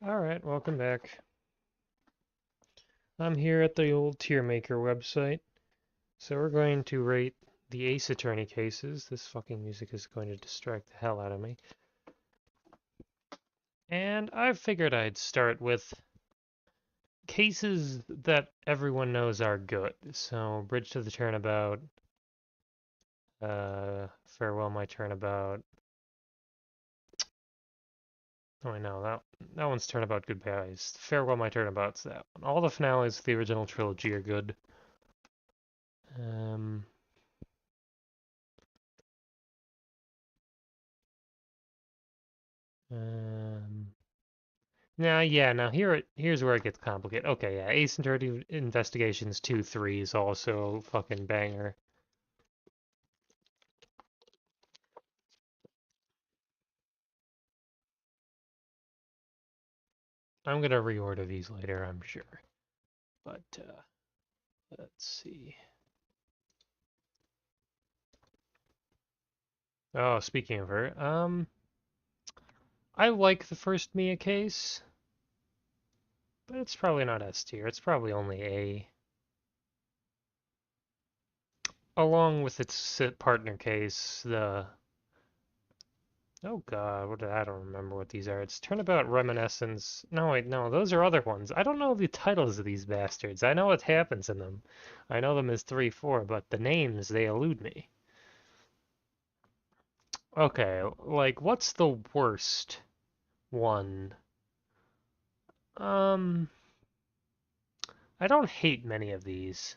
Alright, welcome back. I'm here at the old tier maker website. So we're going to rate the Ace Attorney cases. This fucking music is going to distract the hell out of me. And I figured I'd start with cases that everyone knows are good. So Bridge to the Turnabout, Farewell My Turnabout. Oh, I know, that one's Turnabout Goodbyes. Farewell My Turnabout's that one. All the finales of the original trilogy are good. Um, um, now here's where it gets complicated. Okay, yeah, Ace Attorney Investigations 2-3 is also fucking banger. I'm gonna reorder these later, I'm sure. But let's see. Oh, speaking of her, I like the first Mia case, but it's probably not S tier. It's probably only A. Along with its partner case, the oh god, I don't remember what these are. It's Turnabout Reminiscence. No, wait, no, those are other ones. I don't know the titles of these bastards. I know what happens in them. I know them as 3, 4, but the names, they elude me. Okay, like, what's the worst one? Um, I don't hate many of these.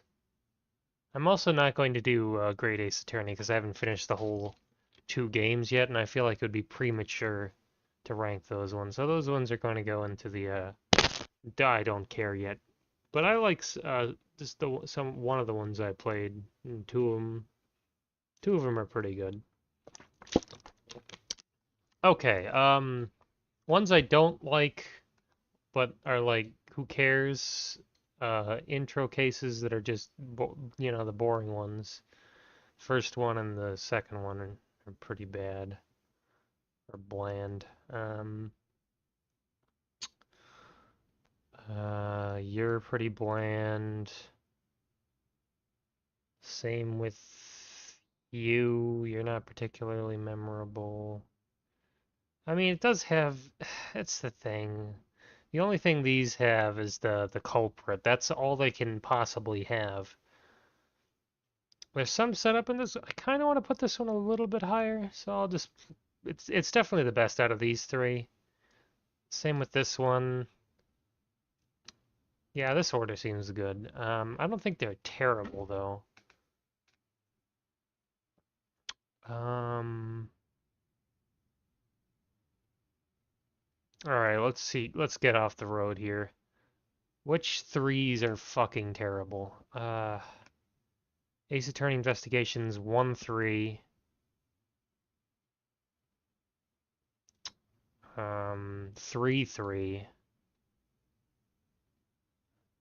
I'm also not going to do Great Ace Attorney because I haven't finished the whole 2 games yet, and I feel like it would be premature to rank those ones. So those ones are going to go into the I don't care yet. But I like just one of the ones I played. Two of them are pretty good. Okay, ones I don't like, but are like who cares? Intro cases that are just the boring ones. First one and the second one are pretty bad or bland. You're pretty bland. Same with you. You're not particularly memorable. I mean, it does have. It's the thing. The only thing these have is the culprit. That's all they can possibly have. There's some setup in this. I kind of want to put this one a little bit higher, so I'll just. It's definitely the best out of these three. Same with this one. Yeah, this order seems good. I don't think they're terrible though. Um, all right, let's see. Let's get off the road here. Which threes are fucking terrible? Ace Attorney Investigations 1-3. 3-3.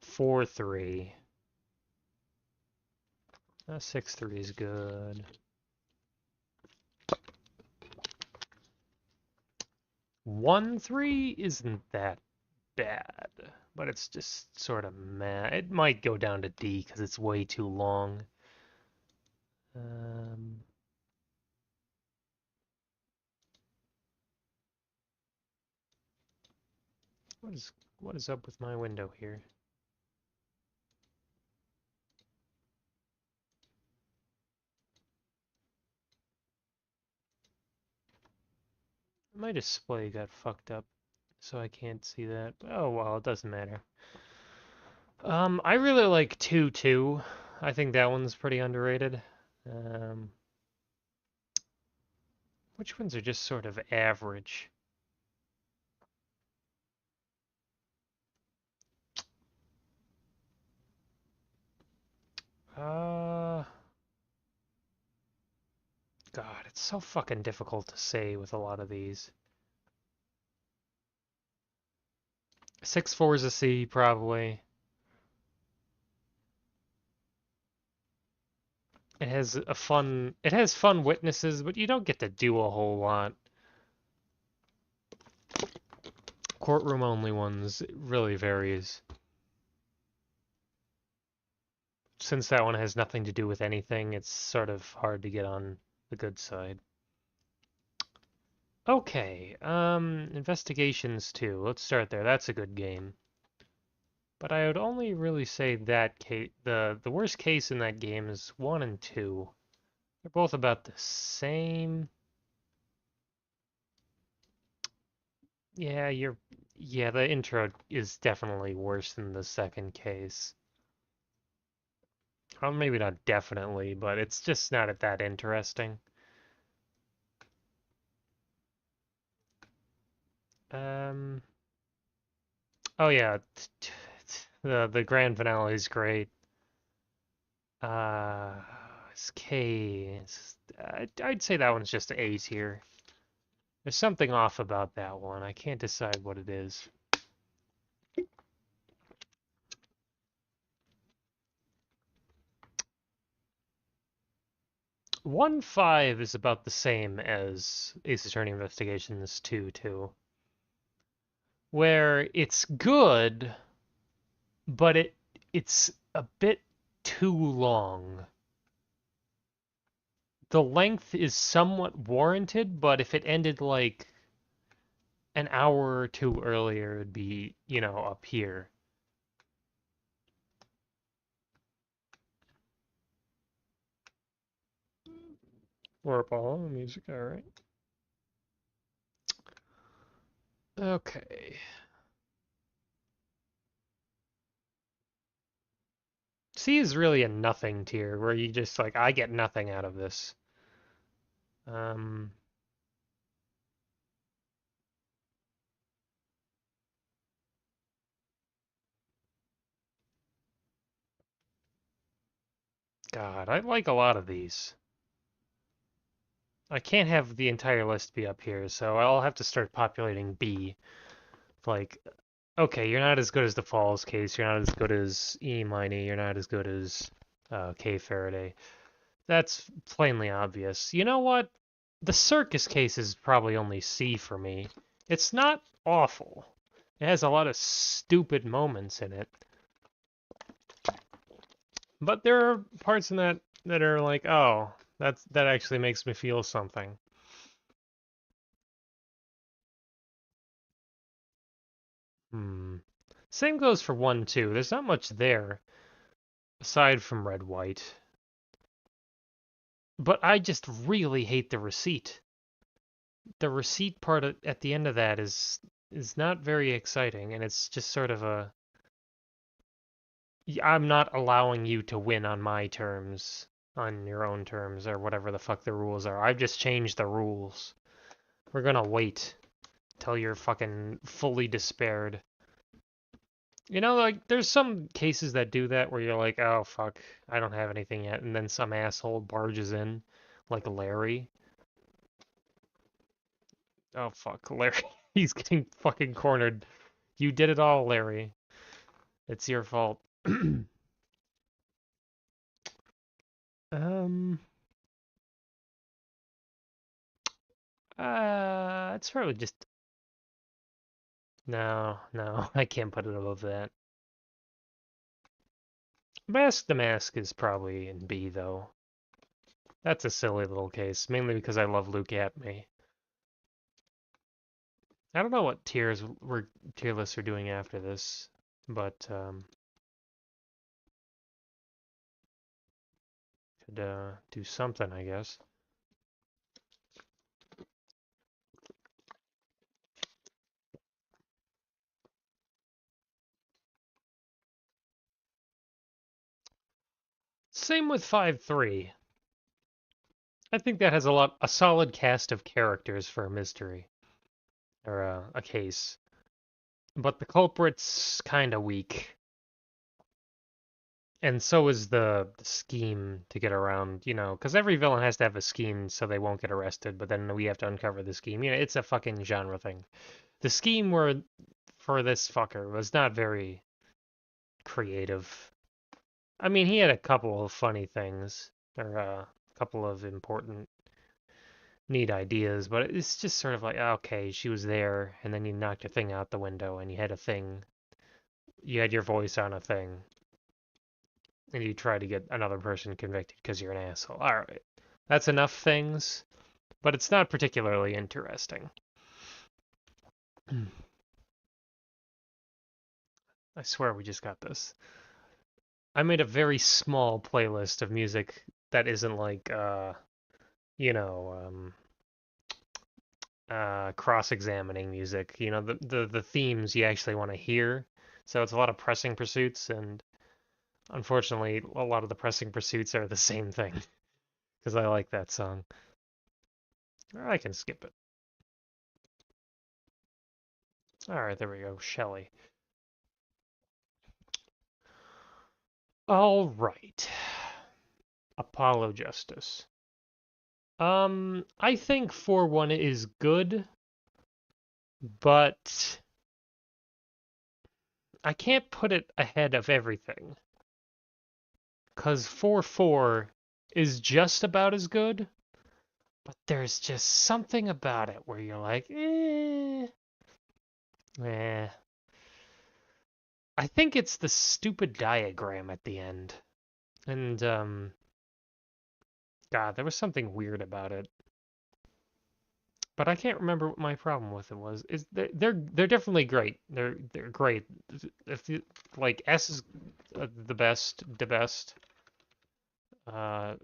4-3. 6-3 is good. 1-3 isn't that bad, but it's just sort of meh. It might go down to D because it's way too long. Um, what is what is up with my window here? My display got fucked up, so I can't see that. Oh well, it doesn't matter. I really like 2-2. I think that one's pretty underrated. Um, which ones are just sort of average? Uh, God, it's so fucking difficult to say with a lot of these. 6-4 is a C, probably. It has fun witnesses, but you don't get to do a whole lot. Courtroom only ones, it really varies. Since that one has nothing to do with anything, it's sort of hard to get on the good side. Okay, Investigations 2. Let's start there. That's a good game. But I would only really say that the worst case in that game is 1 and 2. They're both about the same. Yeah, the intro is definitely worse than the second case. Well, maybe not definitely, but it's just not that interesting. Um, oh yeah, the grand finale is great. Uh, it's K. I'd say that one's just A tier. There's something off about that one. I can't decide what it is. 1.5 is about the same as Ace Attorney Investigations 2 too, where it's good, but it's a bit too long. The length is somewhat warranted, but if it ended like an hour or two earlier, it'd be, up here. Warp music, alright. Okay. C is really a nothing tier, where you just like, I get nothing out of this. Um, God, I like a lot of these. I can't have the entire list be up here, so I'll have to start populating B. Like, okay, you're not as good as the Falls case, you're not as good as E. Miney, you're not as good as K. Faraday. That's plainly obvious. You know what? The circus case is probably only C for me. It's not awful. It has a lot of stupid moments in it. But there are parts in that are like, oh, that actually makes me feel something. Hmm. Same goes for 1, too. There's not much there aside from red white. But I just really hate the receipt. The receipt part at the end of that is not very exciting, and it's just sort of a I'm not allowing you to win on my terms, on your own terms, or whatever the fuck the rules are. I've just changed the rules. We're gonna wait till you're fucking fully despaired. Like, there's some cases that do that where you're like, oh fuck, I don't have anything yet, and then some asshole barges in, like Larry. Oh fuck, Larry. He's getting fucking cornered. You did it all, Larry. It's your fault. Um, it's probably just no, I can't put it above that. Mask the Mask is probably in B though. That's a silly little case, mainly because I love Luke Atme. I don't know what tier lists are doing after this, but could do something, I guess. Same with 5-3. I think that has a solid cast of characters for a mystery or a case, but the culprit's kind of weak. And so is the scheme to get around, because every villain has to have a scheme so they won't get arrested, but then we have to uncover the scheme. It's a fucking genre thing. The scheme for this fucker was not very creative. I mean, he had a couple of funny things, or a couple of important neat ideas, but it's just sort of like, okay, she was there, and then you knocked a thing out the window, and you had a thing, you had your voice on a thing, and you try to get another person convicted because you're an asshole. All right, that's enough things, but it's not particularly interesting. I swear we just got this. I made a very small playlist of music that isn't like, you know, cross-examining music. You know, the themes you actually want to hear. So it's a lot of Pressing Pursuits, and unfortunately, a lot of the Pressing Pursuits are the same thing because I like that song. Or I can skip it. All right, there we go, Shelley. All right, Apollo Justice. I think 4-1 is good, but I can't put it ahead of everything. Because 4-4 is just about as good, but there's just something about it where you're like, eh. I think it's the stupid diagram at the end. And, God, there was something weird about it. But I can't remember what my problem with it was. Is they're definitely great. They're great. If you like, S is the best. Uh,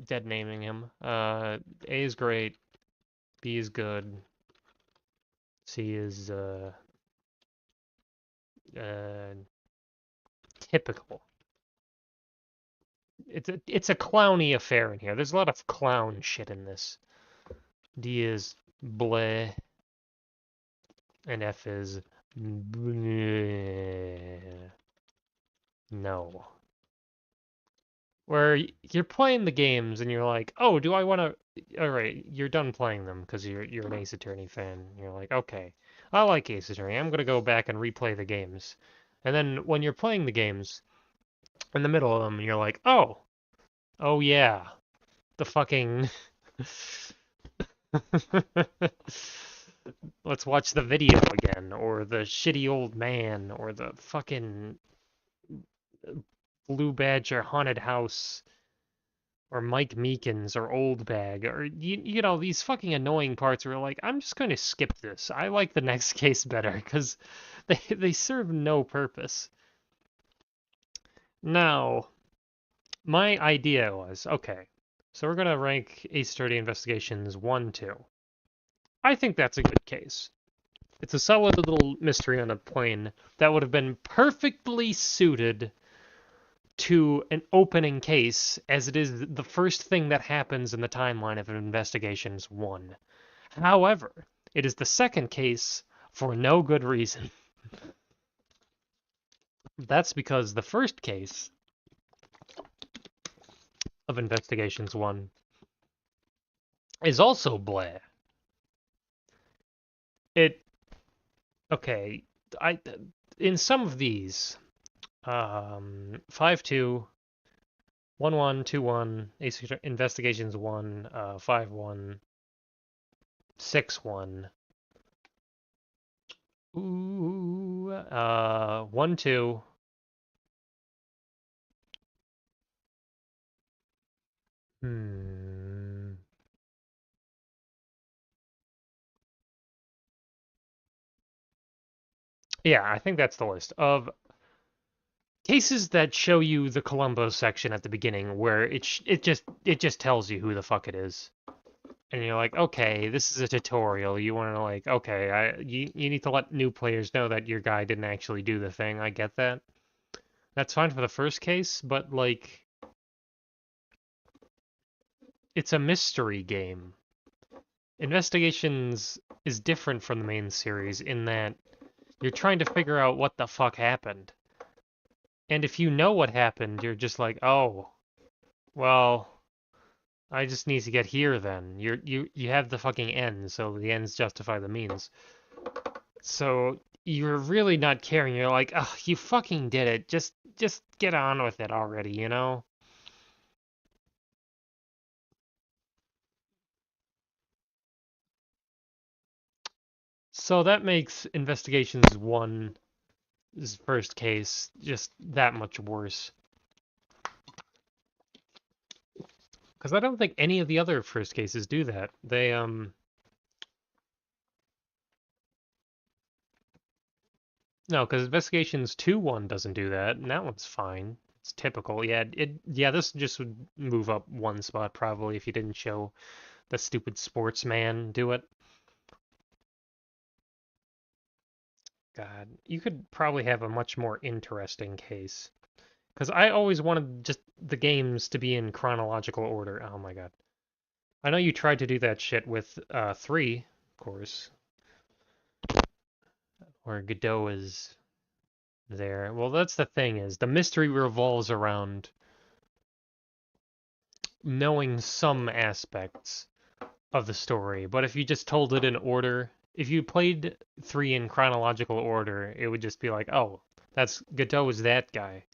Dead naming him. A is great. B is good. C is uh typical. It's a clowny affair in here. There's a lot of clown shit in this. D is bleh, and F is bleh. No. Where you're playing the games and you're like, oh, do I want to? All right, you're done playing them because you're an Ace Attorney fan. You're like, okay, I like Ace Attorney. I'm gonna go back and replay the games. And then when you're playing the games in the middle of them, you're like, oh yeah, the fucking. Let's watch the video again, or the shitty old man, or the fucking Blue Badger haunted house, or Mike Meekins, or Old Bag, or you know these fucking annoying parts where you're like, I'm just going to skip this. I like the next case better because they serve no purpose. Now, my idea was, okay, so we're gonna rank Ace Attorney Investigations 1, 2. I think that's a good case. It's a solid little mystery on a plane that would have been perfectly suited to an opening case, as it is the first thing that happens in the timeline of Investigations 1. However, it is the second case for no good reason. That's because the first case of Investigations 1 is also bleh. It okay, I in some of these 5-2, 1-1, 2-1, Investigations 1, 5-1, 6-1. Ooh, 1-2. Hmm. Yeah, I think that's the list of cases that show you the Columbo section at the beginning, where it just tells you who the fuck it is, and you're like, okay, this is a tutorial. You want to like, okay, you need to let new players know that your guy didn't actually do the thing. I get that. That's fine for the first case, but like, it's a mystery game. Investigations is different from the main series in that you're trying to figure out what the fuck happened. And if you know what happened, you're just like, oh, well, I just need to get here then. You have the fucking end, so the ends justify the means. So you're really not caring. You're like, oh, you fucking did it. Just get on with it already, you know? So that makes Investigations 1's first case just that much worse. Because I don't think any of the other first cases do that. No, because Investigations 2-1 doesn't do that, and that one's fine. It's typical. Yeah, this just would move up one spot probably if you didn't show the stupid sportsman do it. God, you could probably have a much more interesting case. Because I always wanted just the games to be in chronological order. Oh my God. I know you tried to do that shit with 3, of course, where Godot is there. Well, that's the thing is the mystery revolves around knowing some aspects of the story, but if you just told it in order, if you played 3 in chronological order, it would just be like, oh, that's Godot is that guy.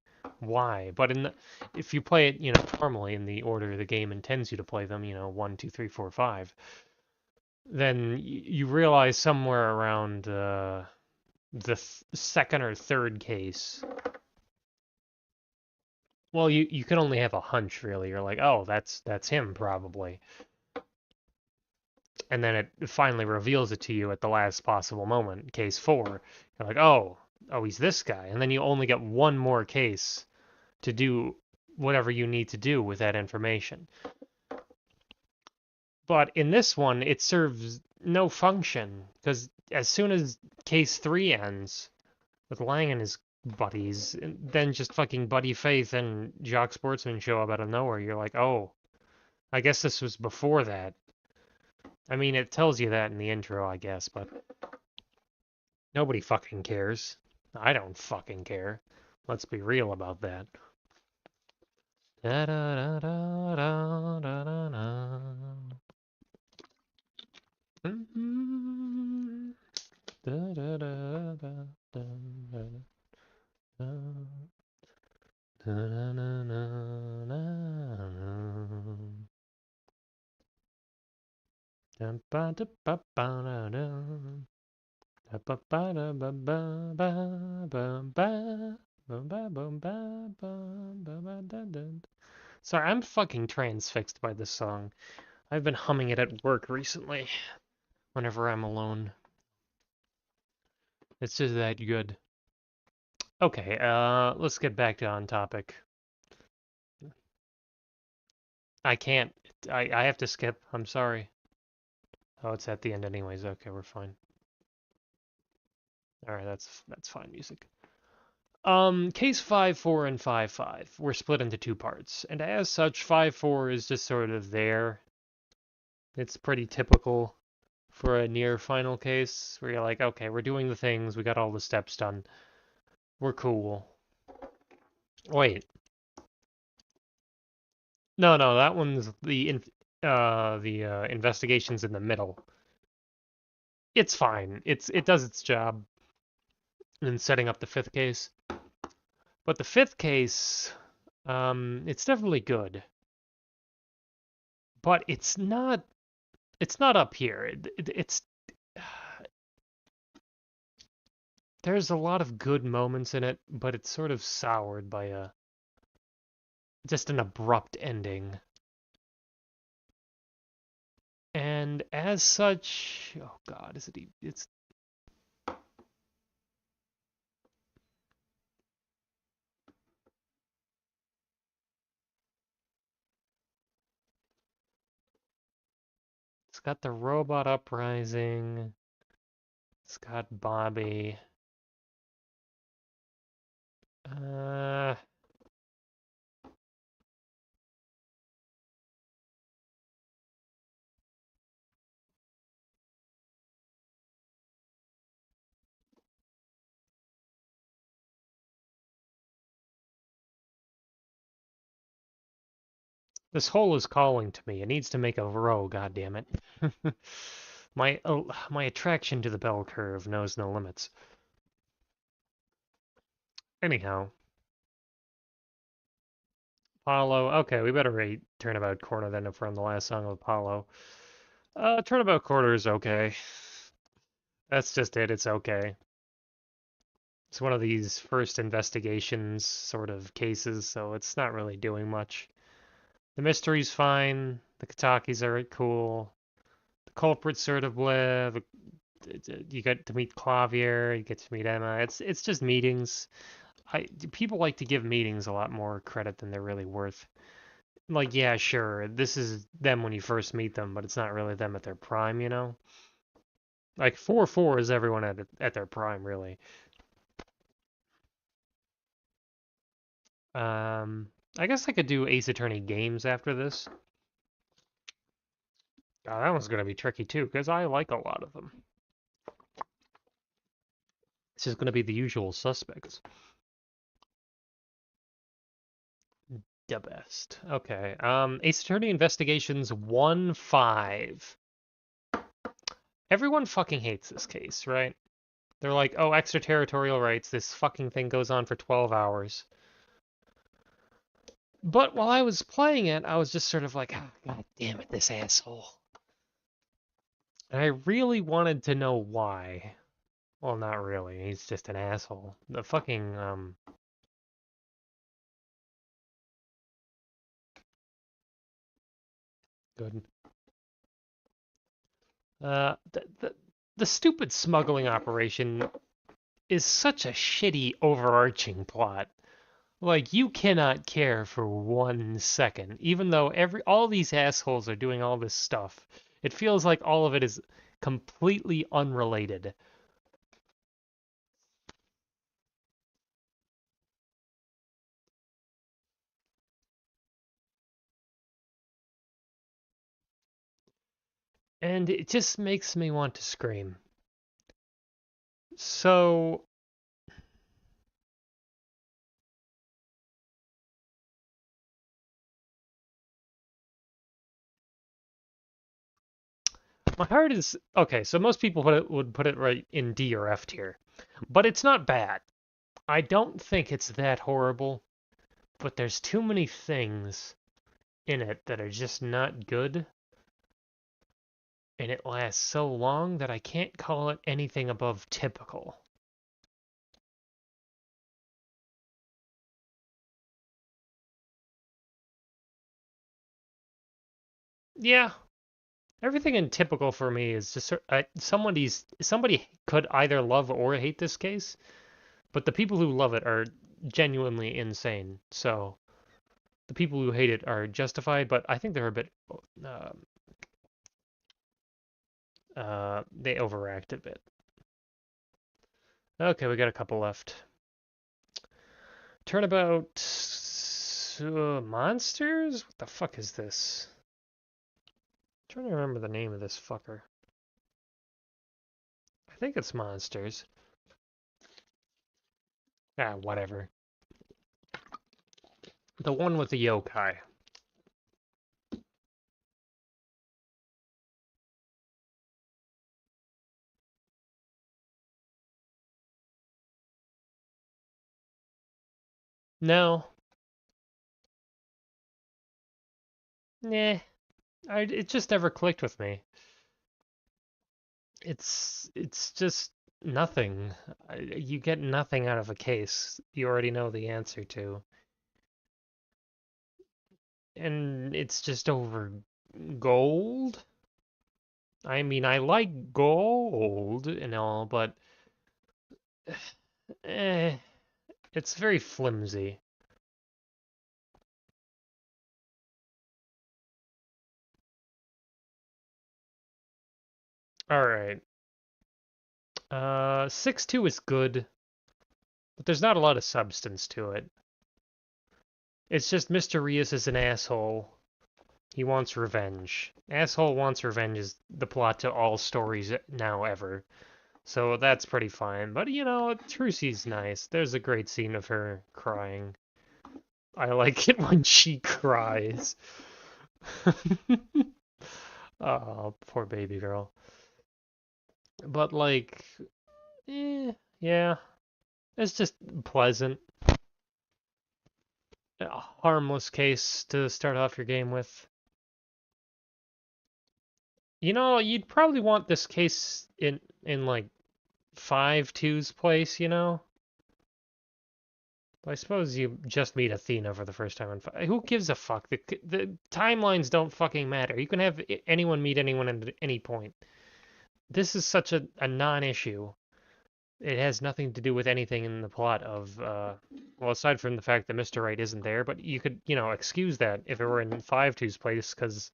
Why? But if you play it, normally in the order the game intends you to play them, 1, 2, 3, 4, 5, then you realize somewhere around the second or third case. Well, you can only have a hunch, really. You're like, oh, that's him probably, and then it finally reveals it to you at the last possible moment. Case 4, you're like, oh, he's this guy, and then you only get one more case to do whatever you need to do with that information. But in this one, it serves no function because as soon as case 3 ends with Lang and his buddies, then just fucking Buddy Faith and Jock Sportsman show up out of nowhere. You're like, oh, I guess this was before that. I mean, it tells you that in the intro, I guess, but nobody fucking cares. I don't fucking care. Let's be real about that. Da da da da da da da da. Da da da da da da da. Da da da da da. Da ba da ba ba da da. Da ba ba da ba ba ba ba ba. Sorry, I'm fucking transfixed by this song. I've been humming it at work recently, whenever I'm alone. It's just that good. Okay, let's get back to on topic. I can't. I have to skip. I'm sorry. Oh, it's at the end anyways. Okay, we're fine. All right, that's fine music. Case 5-4 and 5-5 were split into 2 parts, and as such, 5-4 is just sort of there. It's pretty typical for a near final case where you're like, okay, we're doing the things, we got all the steps done, we're cool. Wait, no, that one's the investigations in the middle. It's fine. It does its job in setting up the 5th case, but the 5th case, it's definitely good, but it's not. It's not up here. It's there's a lot of good moments in it, but it's sort of soured by just an abrupt ending. And as such, oh God, it's got the robot uprising. It's got Bobby. Uh, this hole is calling to me. It needs to make a row. God damn it! My attraction to the bell curve knows no limits. Anyhow, Apollo. Okay, we better rate Turnabout Corner then if we're on the last song of Apollo. Turnabout Corner is okay. That's just it. It's okay. It's one of these first investigations sort of cases, so it's not really doing much. The mystery's fine. The Katakis are cool. The culprit's sort of blah. You get to meet Clavier. You get to meet Emma. It's just meetings. People like to give meetings a lot more credit than they're really worth. Like, yeah, sure, this is them when you first meet them, but it's not really them at their prime, you know? Like 4-4 is everyone at their prime, really. Um, I guess I could do Ace Attorney games after this. Oh, that one's gonna be tricky too, because I like a lot of them. It's just gonna be the usual suspects. The best. Okay. Ace Attorney Investigations 1-5. Everyone fucking hates this case, right? They're like, oh, extraterritorial rights. This fucking thing goes on for 12 hours. But while I was playing it, I was just sort of like, oh, God damn it, this asshole. And I really wanted to know why. Well, not really. He's just an asshole. The fucking, good. The stupid smuggling operation is such a shitty overarching plot. Like, you cannot care for 1 second, even though all these assholes are doing all this stuff. It feels like all of it is completely unrelated. And it just makes me want to scream. So, my heart is okay. So most people would put it right in D or F tier, but it's not bad. I don't think it's that horrible, but there's too many things in it that are just not good, and it lasts so long that I can't call it anything above typical. Yeah, everything in typical for me is just somebody could either love or hate this case, but the people who love it are genuinely insane. So the people who hate it are justified, but I think they're a bit uh, they overact a bit. Okay, we got a couple left. Turnabout monsters? What the fuck is this? I'm trying to remember the name of this fucker. I think it's monsters. Ah, whatever. The one with the yokai. No. Nah. It just never clicked with me. It's just nothing. You get nothing out of a case you already know the answer to. And it's just over gold. I mean, I like gold and all, but eh, it's very flimsy. All right. 6-2 is good, but there's not a lot of substance to it. It's just Mr. Rios is an asshole. He wants revenge. Asshole wants revenge is the plot to all stories now ever. So that's pretty fine. But you know, Trucy's nice. There's a great scene of her crying. I like it when she cries. Oh, poor baby girl. But like, yeah, it's just pleasant. A harmless case to start off your game with. You know, you'd probably want this case in like 5-2's place, you know? I suppose you just meet Athena for the first time on who gives a fuck? The timelines don't fucking matter. You can have anyone meet anyone at any point. This is such a non-issue. It has nothing to do with anything in the plot of, well, aside from the fact that Mr. Right isn't there, but you could, you know, excuse that if it were in 5-2's place, because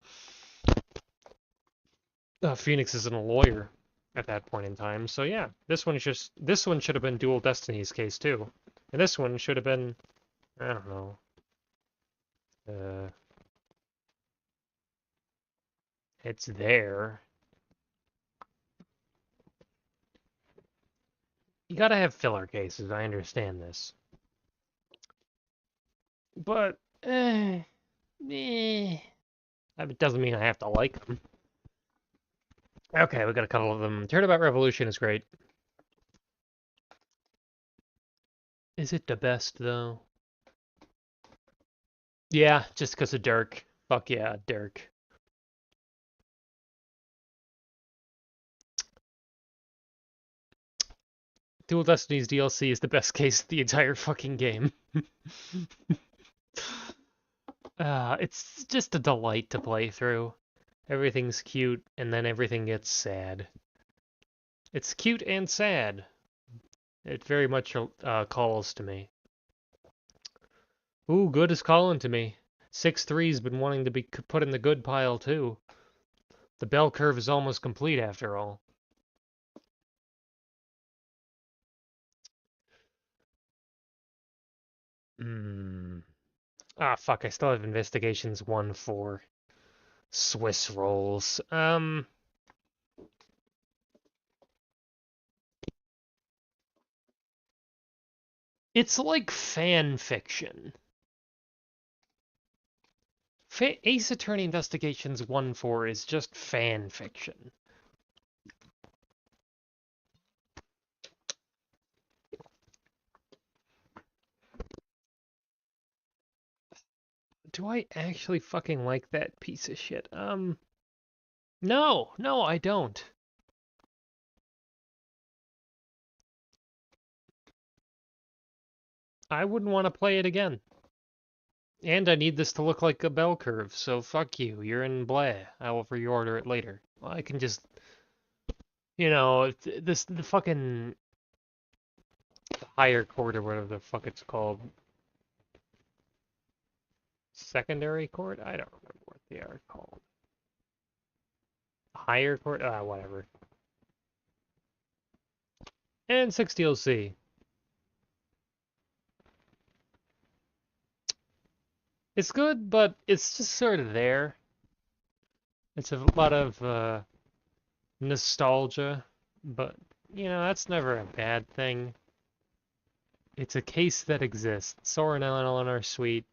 Phoenix isn't a lawyer at that point in time. So yeah, this one should have been Dual Destiny's case too. And this one should have been, I don't know, uh, it's there. You gotta have filler cases, I understand this. But, that doesn't mean I have to like them. Okay, we got a couple of them. Turnabout Revolution is great. Is it the best, though? Yeah, just because of Dirk. Fuck yeah, Dirk. Dual Destinies DLC is the best case of the entire fucking game. It's just a delight to play through. Everything's cute, and then everything gets sad. It's cute and sad. It very much calls to me. Ooh, good is calling to me. 6-3's been wanting to be put in the good pile, too. The bell curve is almost complete, after all. Ah, fuck, I still have Investigations 1-4. Swiss rolls. It's like fan fiction. Ace Attorney Investigations 1-4 is just fan fiction. Do I actually fucking like that piece of shit? No, I don't. I wouldn't want to play it again. And I need this to look like a bell curve, so fuck you. You're in blah. I will reorder it later. Well, I can just, you know, the fucking higher court or whatever the fuck it's called. Secondary court? I don't remember what they are called. Higher court? Whatever. And 6 DLC. It's good, but it's just sort of there. It's a lot of nostalgia, but, you know, that's never a bad thing. It's a case that exists. Sora and Eleanor are sweet.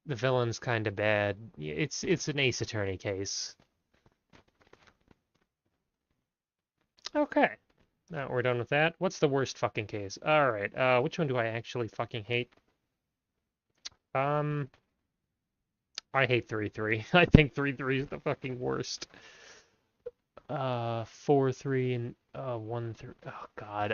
The villain's kind of bad. It's an Ace Attorney case. Okay. Now we're done with that. What's the worst fucking case? Alright, which one do I actually fucking hate? I hate 3-3. I think 3-3 is the fucking worst. 4-3 and 1-3. Oh god.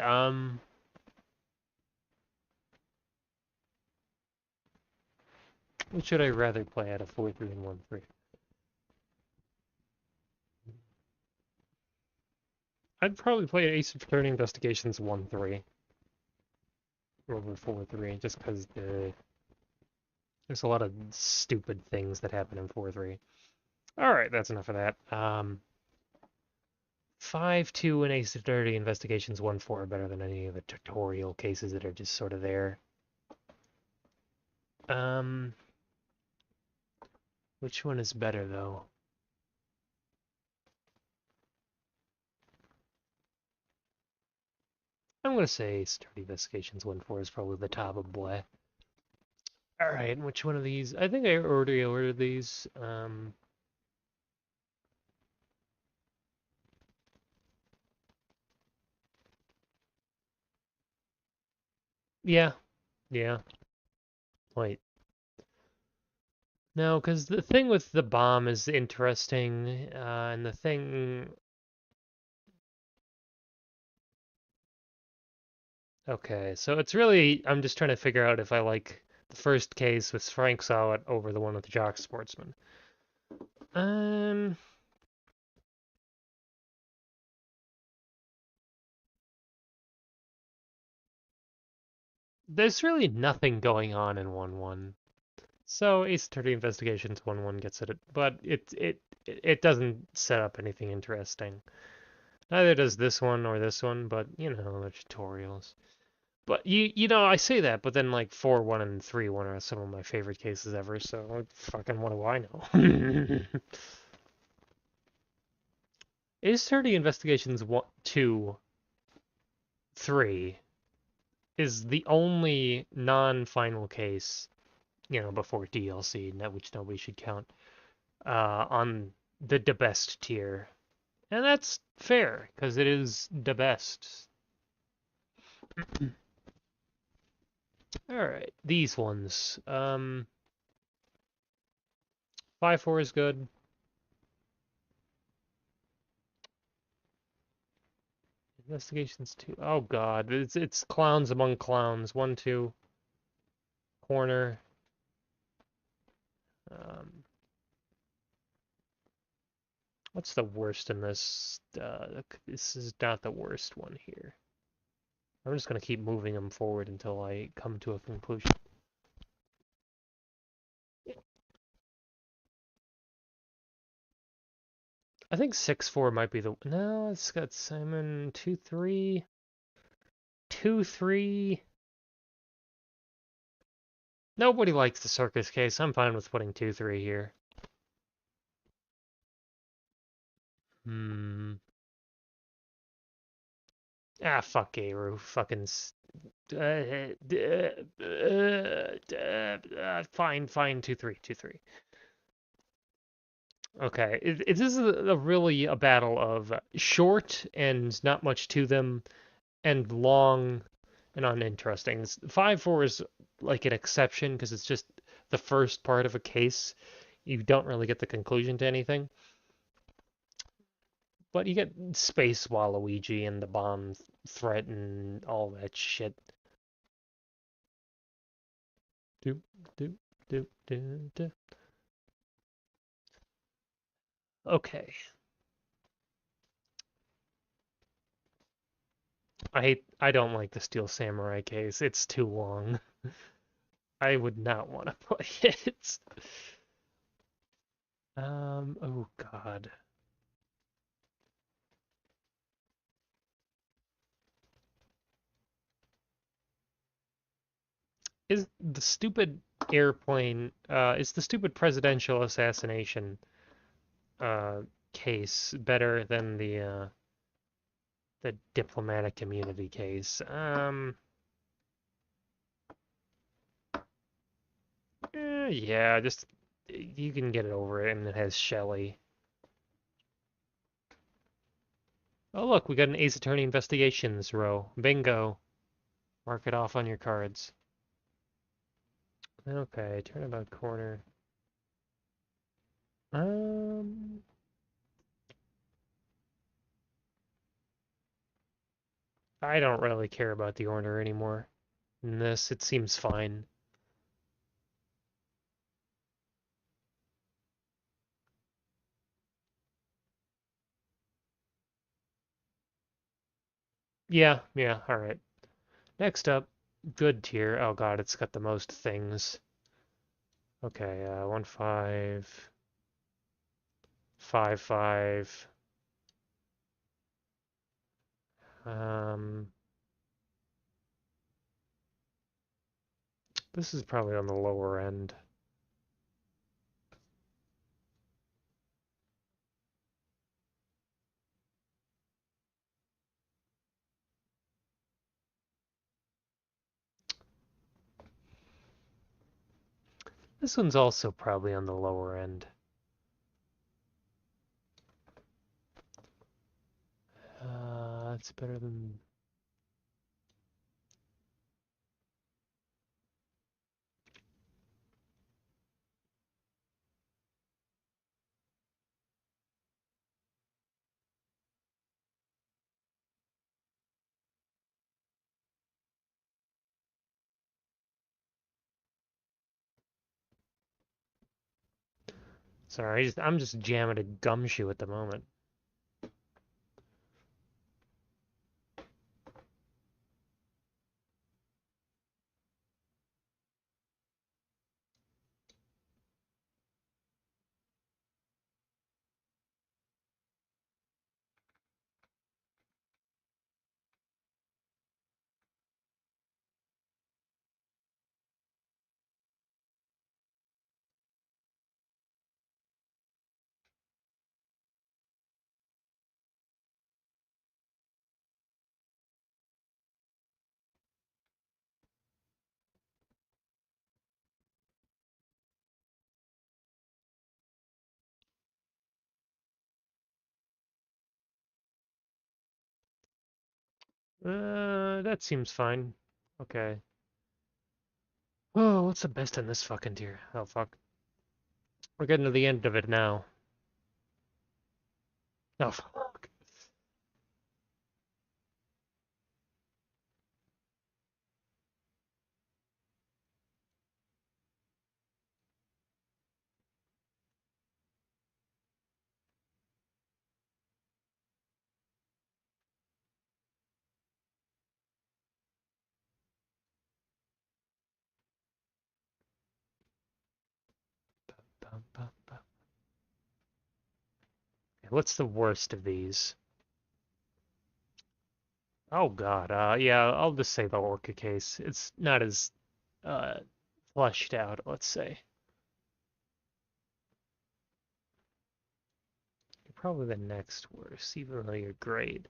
What should I rather play out of 4-3 and 1-3? I'd probably play Ace Attorney Investigations 1-3 over 4-3, just because there's a lot of stupid things that happen in 4-3. Alright, that's enough of that. 5-2 and Ace Attorney Investigations 1-4 are better than any of the tutorial cases that are just sort of there. Which one is better, though? I'm gonna say Sturdy Investigations 1-4 is probably the top of blah. Alright, which one of these? I think I already ordered these. Yeah. Wait. No, because the thing with the bomb is interesting, and the thing Okay, so it's really I'm just trying to figure out if I like the first case with Frank Sowett over the one with the Jock Sportsman. Um, there's really nothing going on in 1-1. So Ace Attorney Investigations 1-1 gets it, but it doesn't set up anything interesting. Neither does this one or this one, but you know, they're tutorials. But you know, I say that, but then like 4-1 and 3-1 are some of my favorite cases ever, so fucking what do I know? Ace Attorney Investigations 1, 2, 3 is the only non-final case, you know, before DLC, which nobody should count, on the best tier. And that's fair, because it is the best. Alright, these ones. 5-4 is good. Investigations 2. Oh god, it's clowns among clowns. 1-2. Corner. Um, what's the worst in this? This is not the worst one here. I'm just going to keep moving them forward until I come to a conclusion. I think 6-4 might be the... No, it's got Simon 2-3. 2-3. Nobody likes the circus case. I'm fine with putting 2-3 here. Hmm. Ah, fuck Gayru. Fucking... fine, 2-3, 2-3. Okay, this is really a battle of short and not much to them, and long and uninteresting. 5-4 is like an exception because it's just the first part of a case. You don't really get the conclusion to anything, but you get Space Waluigi and the bomb threat and all that shit. Do do do. Okay, I don't like the Steel Samurai case. It's too long. I would not want to play it. Oh God. Is the stupid is the stupid presidential assassination uh case better than the diplomatic community case? Yeah, just you can get it over it, and it has Shelley. Oh look, we got an Ace Attorney Investigations row. Bingo. Mark it off on your cards. Okay, turnabout corner. Um, I don't really care about the order anymore. In this, it seems fine. Yeah, alright. Next up, good tier. Oh god, it's got the most things. Okay, 1-5, 5-5. Um, this is probably on the lower end. This one's also probably on the lower end. It's better than... Sorry, I'm just jamming a gumshoe at the moment. That seems fine. Okay. Oh, what's the best in this fucking tier? Oh, fuck. We're getting to the end of it now. Oh, fuck. Bum, bum, bum. What's the worst of these? Oh, God. Yeah, I'll just say the Orca case. It's not as, uh, fleshed out, let's say. You're probably the next worst, even though you're great.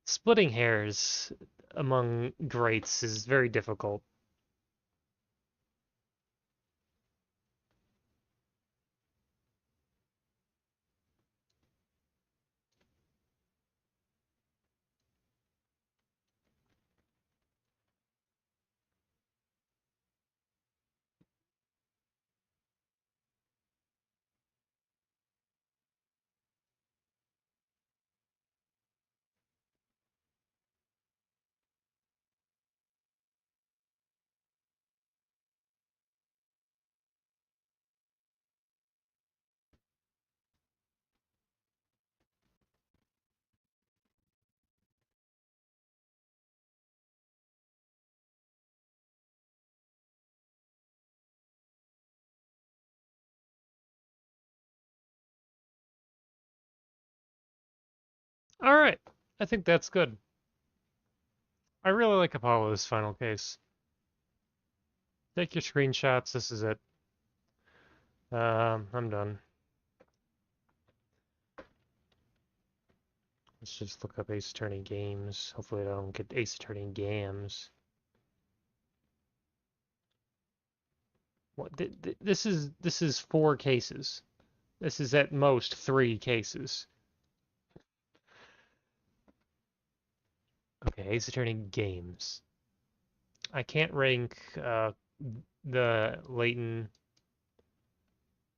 Splitting hairs among greats is very difficult. All right, I think that's good. I really like Apollo's final case. Take your screenshots. This is it. I'm done. Let's just look up Ace Attorney games. Hopefully I don't get Ace Attorney games. What? This is 4 cases. This is at most 3 cases. Okay, Ace Attorney games. I can't rank the Layton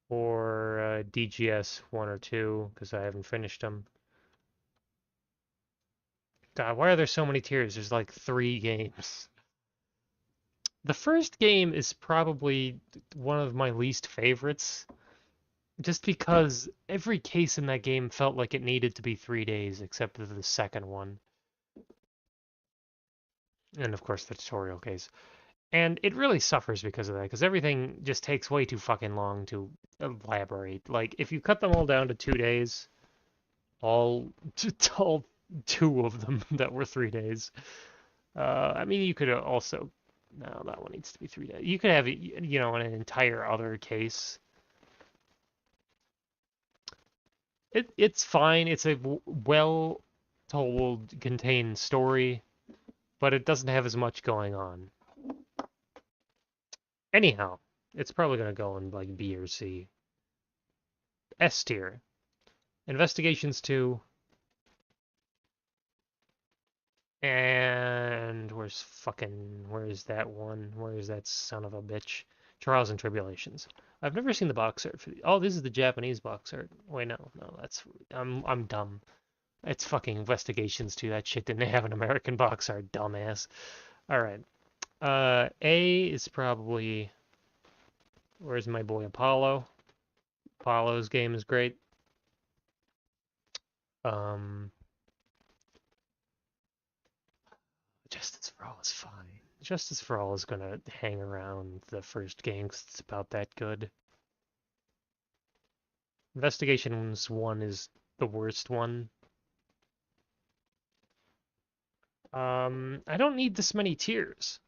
or DGS 1 or 2 because I haven't finished them. God, why are there so many tiers? There's like 3 games. The first game is probably one of my least favorites, just because every case in that game felt like it needed to be 3 days, except for the second one. And of course, the tutorial case. And it really suffers because of that, because everything just takes way too fucking long to elaborate. Like, if you cut them all down to 2 days, all, all 2 of them that were 3 days, I mean, you could also. No, that one needs to be 3 days. You could have, an entire other case. It's fine. It's a well told, contained story, but it doesn't have as much going on. Anyhow, it's probably gonna go in like B or C. S tier. Investigations 2. And where's that one? Where's that son of a bitch? Trials and Tribulations. I've never seen the box art for the. Oh, this is the Japanese box art. Wait, no, that's I'm dumb. It's fucking Investigations too. That shit didn't have an American box art, dumbass. All right. A is probably. Where's my boy Apollo? Apollo's game is great. Um, Justice for All is fine. Justice for All is gonna hang around the first game 'cause it's about that good. Investigations 1 is the worst one. I don't need this many tiers.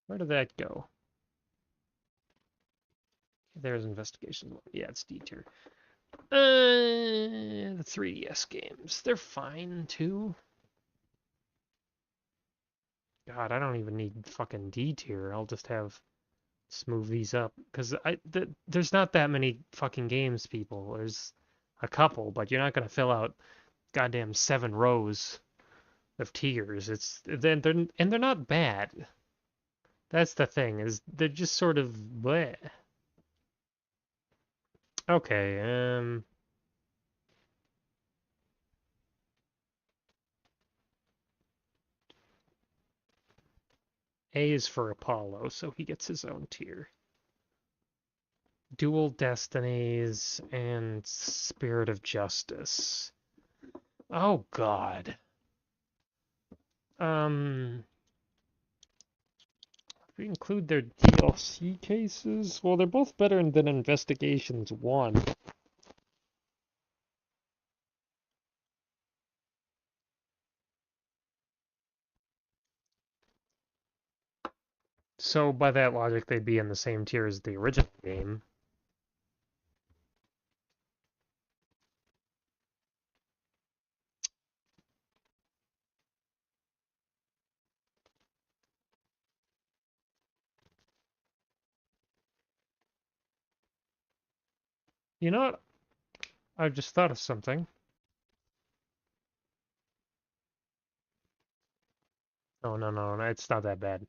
Where did that go? There's Investigation 1. Yeah, it's D tier. The 3DS games. They're fine, too. God, I don't even need fucking D tier. I'll just have... Smooth these up. Because there's not that many fucking games, people. There's a couple, but you're not going to fill out goddamn 7 rows of tiers. And they're not bad. That's the thing, is they're just sort of bleh. Okay, A is for Apollo, so he gets his own tier. Dual Destinies and Spirit of Justice. Oh God. If we include their DLC cases, well, they're both better than Investigations 1. So by that logic, they'd be in the same tier as the original game. You know what? I've just thought of something. Oh, no, it's not that bad.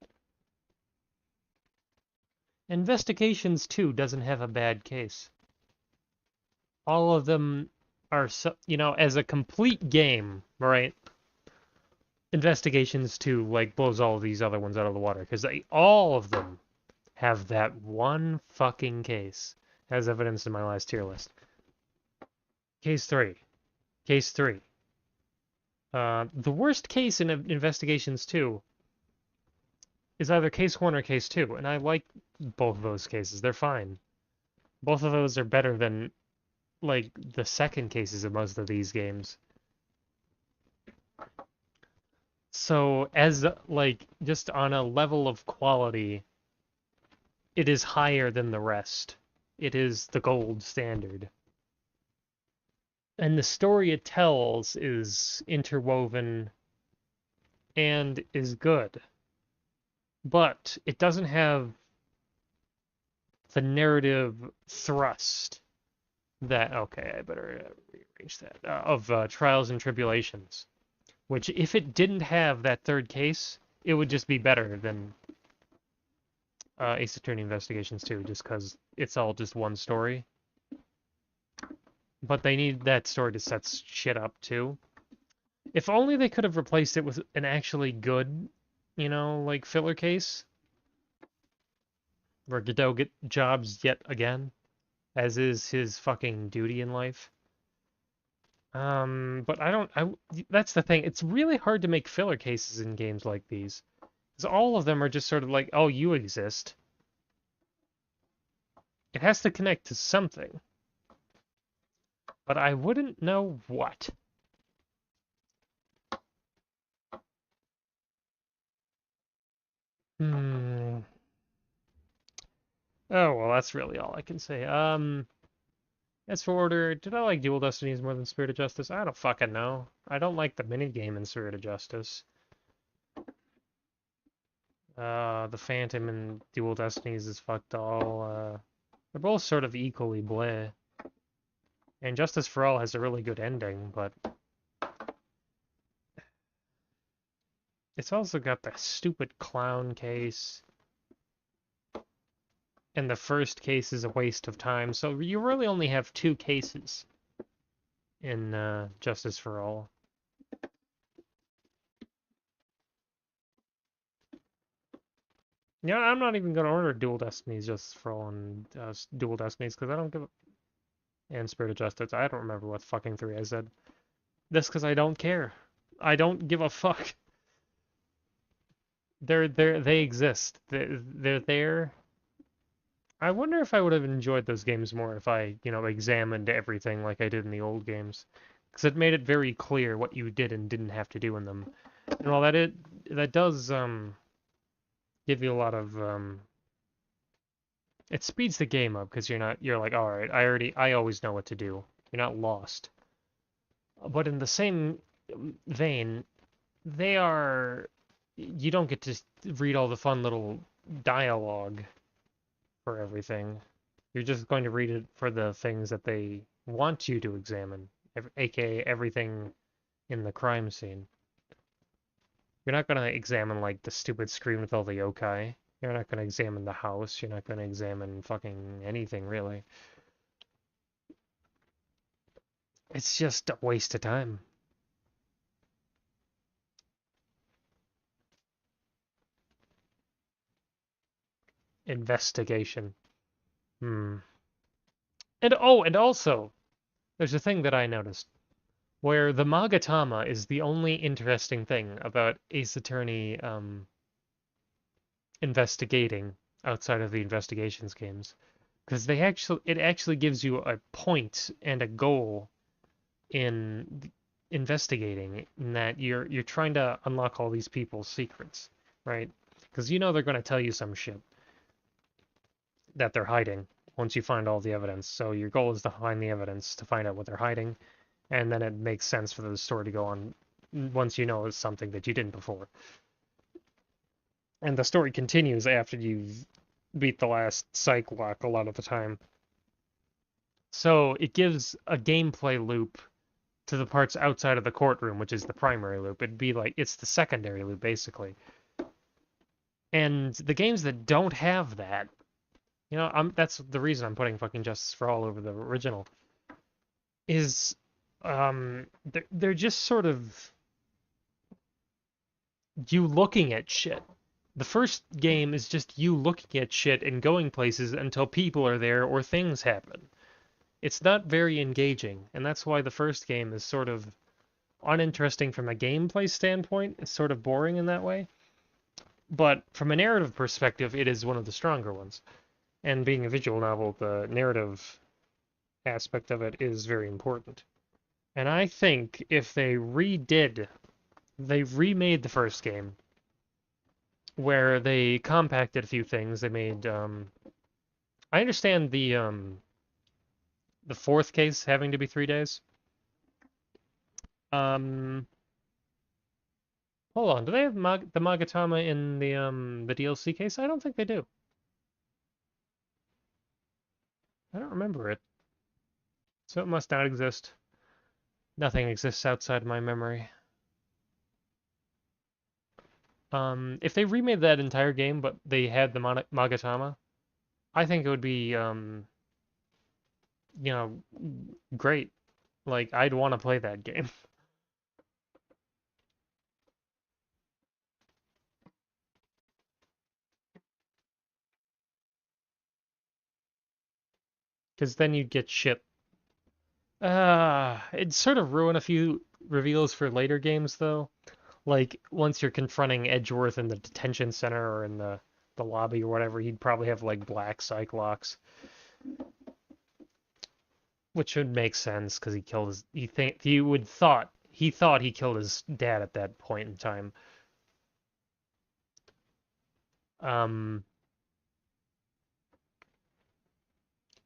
Investigations 2 doesn't have a bad case. All of them are, as a complete game, right? Investigations 2, like, blows all of these other ones out of the water, because all of them have that one fucking case, as evidenced in my last tier list. Case 3. Case 3. The worst case in Investigations 2 is either Case 1 or Case 2, and I like both of those cases. They're fine. Both of those are better than, like, the second cases of most of these games. So, as, like, just on a level of quality, it is higher than the rest. It is the gold standard. And the story it tells is interwoven and is good. But it doesn't have the narrative thrust that, okay, I better rearrange that, of Trials and Tribulations. Which, if it didn't have that third case, it would just be better than Ace Attorney Investigations 2, just because it's all just one story. But they need that story to set shit up, too. If only they could have replaced it with an actually good, like, filler case. Where Godot get jobs yet again, as is his fucking duty in life. But that's the thing. It's really hard to make filler cases in games like these. Because all of them are just sort of like, oh, you exist. It has to connect to something. But I wouldn't know what. Hmm. Oh, well, that's really all I can say. As for Order, did I like Dual Destinies more than Spirit of Justice? I don't fucking know. I don't like the minigame in Spirit of Justice. The Phantom and Dual Destinies is fucked all. They're both sort of equally bleh. And Justice for All has a really good ending, but it's also got the stupid clown case. And the first case is a waste of time, so you really only have 2 cases in Justice for All. Yeah, I'm not even gonna order Dual Destinies just for all on Dual Destinies because I don't give a... And Spirit of Justice. I don't remember what fucking three I said. This because I don't care. I don't give a fuck. They exist. They're there. I wonder if I would have enjoyed those games more if I, examined everything like I did in the old games. Because it made it very clear what you did and didn't have to do in them. And while that does give you a lot of it speeds the game up because you're like, all right, I always know what to do. You're not lost. But in the same vein, they are you don't get to read all the fun little dialogue for everything. You're just going to read it for the things that they want you to examine, aka everything in the crime scene. You're not going to examine like the stupid screen with all the yokai. You're not going to examine the house. You're not going to examine fucking anything really. It's just a waste of time. Investigation. Hmm. And also, there's a thing that I noticed where the Magatama is the only interesting thing about Ace Attorney investigating outside of the investigations games because it actually gives you a point and a goal in investigating in that you're trying to unlock all these people's secrets, right? Because they're going to tell you some shit that they're hiding once you find all the evidence. So your goal is to find the evidence to find out what they're hiding, and then it makes sense for the story to go on once you know it's something that you didn't before. And the story continues after you've beat the last psych lock a lot of the time. So it gives a gameplay loop to the parts outside of the courtroom, which is the primary loop. It'd be like it's the secondary loop basically. And the games that don't have that, that's the reason I'm putting fucking Justice for All over the original, is they're just sort of you looking at shit. The first game is just you looking at shit and going places until people are there or things happen. It's not very engaging, and that's why the first game is sort of uninteresting from a gameplay standpoint. It's sort of boring in that way. But from a narrative perspective, it is one of the stronger ones. And being a visual novel, the narrative aspect of it is very important. And I think if they remade the first game, where they compacted a few things. They made I understand the fourth case having to be 3 days. Um Hold on, do they have the Magatama in the DLC case? I don't think they do. I don't remember it. So it must not exist. Nothing exists outside my memory. If they remade that entire game, but they had the Magatama, I think it would be, you know, great. Like, I'd want to play that game. Because then you'd get shit. It'd sort of ruin a few reveals for later games, though. Like, once you're confronting Edgeworth in the detention center or in the lobby or whatever, he'd probably have, like, black Cyclops. Which would make sense, because he killed his... He thought he killed his dad at that point in time. Um,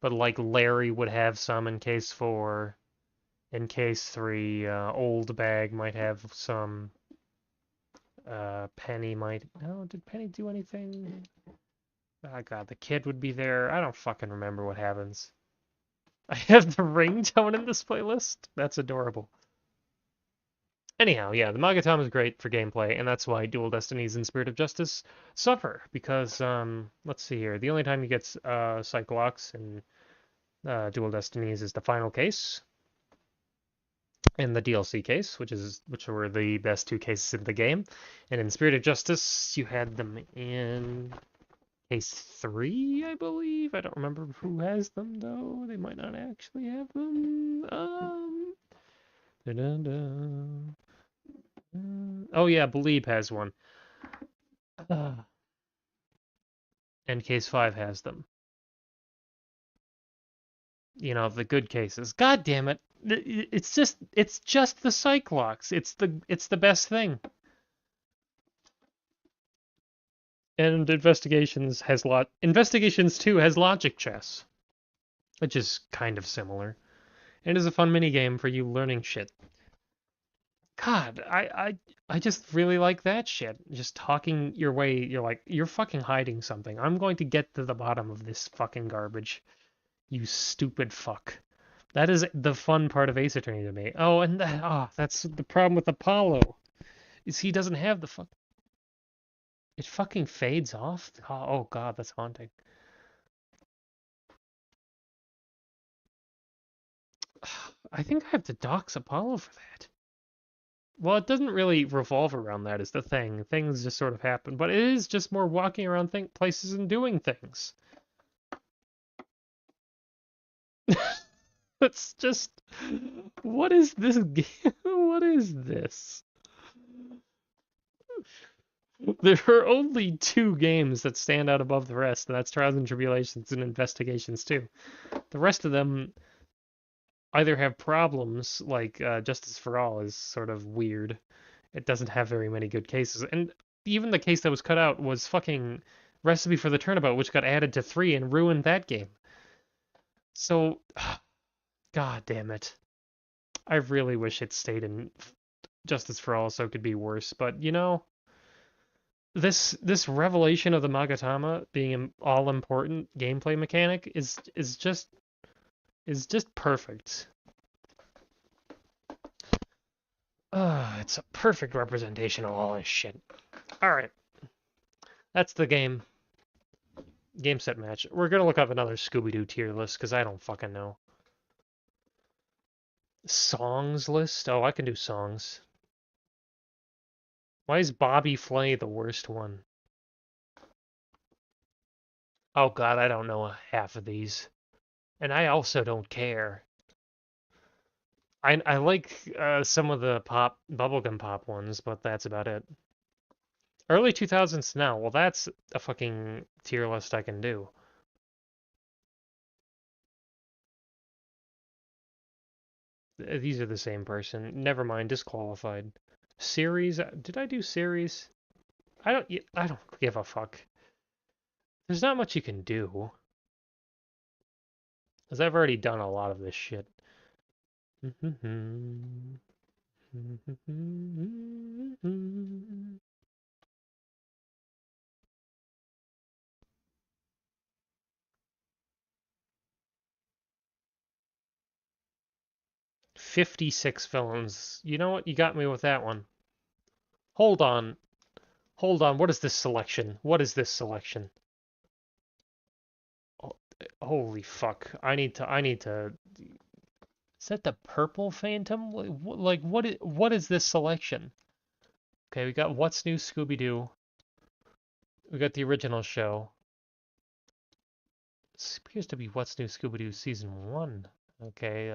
but, like, Larry would have some in case 4. In case 3, Old Bag might have some... Penny might... No, did Penny do anything? Oh god, the kid would be there. I don't fucking remember what happens. I have the ringtone in this playlist. That's adorable. Anyhow, yeah, the Magatama is great for gameplay, and that's why Dual Destinies and Spirit of Justice suffer, because, let's see here. The only time you get Cyclops in Dual Destinies is the final case, and the DLC case, which were the best two cases in the game. And in Spirit of Justice, you had them in Case 3, I believe. I don't remember who has them, though. They might not actually have them. Da-da-da. Oh, yeah, Believe has one. And Case 5 has them. You know, the good cases. God damn it. It's just the Cyclops. It's the best thing. And Investigations 2 has Logic Chess, which is kind of similar. It is a fun mini game for you learning shit. God, I just really like that shit. Just talking your way, you're like, you're fucking hiding something. I'm going to get to the bottom of this fucking garbage. You stupid fuck. That is the fun part of Ace Attorney to me. Oh, and that's the problem with Apollo. Is he doesn't have the fuck. It fucking fades off. Oh god, that's haunting. I think I have to dox Apollo for that. Well, it doesn't really revolve around that is the thing. Things just sort of happen, but it is just more walking around places and doing things. It's just, what is this game? What is this? There are only two games that stand out above the rest, and that's Trials and Tribulations and Investigations 2. The rest of them either have problems, like Justice for All is sort of weird. It doesn't have very many good cases. And even the case that was cut out was fucking Recipe for the Turnabout, which got added to 3 and ruined that game. So, god damn it. I really wish it stayed in Justice for All so it could be worse. But, you know, this revelation of the Magatama being an all important gameplay mechanic is just perfect. It's a perfect representation of all this shit. Alright. That's the game. Game set match. We're gonna look up another Scooby-Doo tier list because I don't fucking know. Songs list? Oh, I can do songs. Why is Bobby Flay the worst one? Oh god, I don't know half of these. And I also don't care. I like some of the pop bubblegum pop ones, but that's about it. Early 2000s now. Well, that's a fucking tier list I can do. These are the same person. Never mind, disqualified. Series? Did I do series? I don't give a fuck. There's not much you can do. Because I've already done a lot of this shit. 56 villains. You know what? You got me with that one. Hold on. Hold on. What is this selection? What is this selection? Oh, holy fuck. I need to. Is that the purple phantom? Like what is this selection? Okay, we got What's New Scooby-Doo. We got the original show. This appears to be What's New Scooby-Doo season 1. Okay,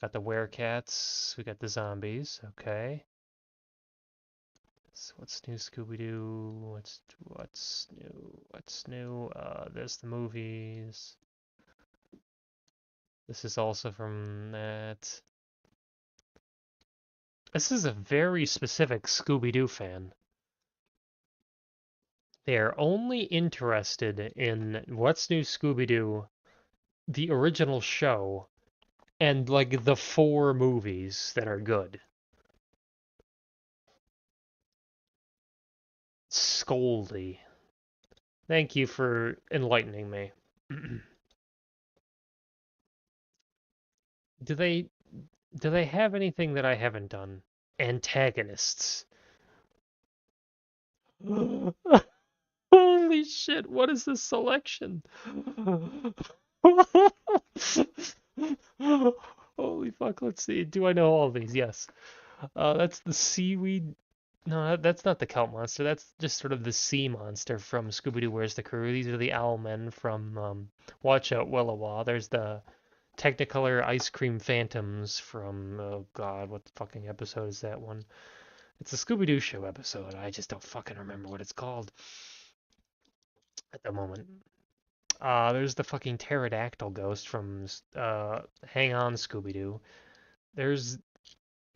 got the Werecats. We got the zombies. Okay. So what's new Scooby-Doo? What's new? What's new? There's the movies. This is also from that. This is a very specific Scooby-Doo fan. They are only interested in What's New Scooby-Doo, the original show, and like the 4 movies that are good. Scoldy. Thank you for enlightening me. Do they have anything that I haven't done? Antagonists. Holy shit, what is this selection? Holy fuck, let's see. Do I know all of these? Yes. That's the seaweed No, that's not the kelp monster. That's just sort of the sea monster from Scooby-Doo Where's the Crew. These are the owl men from Watch Out Willowa. There's the Technicolor Ice Cream Phantoms from, oh God, what fucking episode is that one? It's a Scooby-Doo show episode. I just don't fucking remember what it's called at the moment. There's the fucking pterodactyl ghost from Hang On Scooby-Doo. There's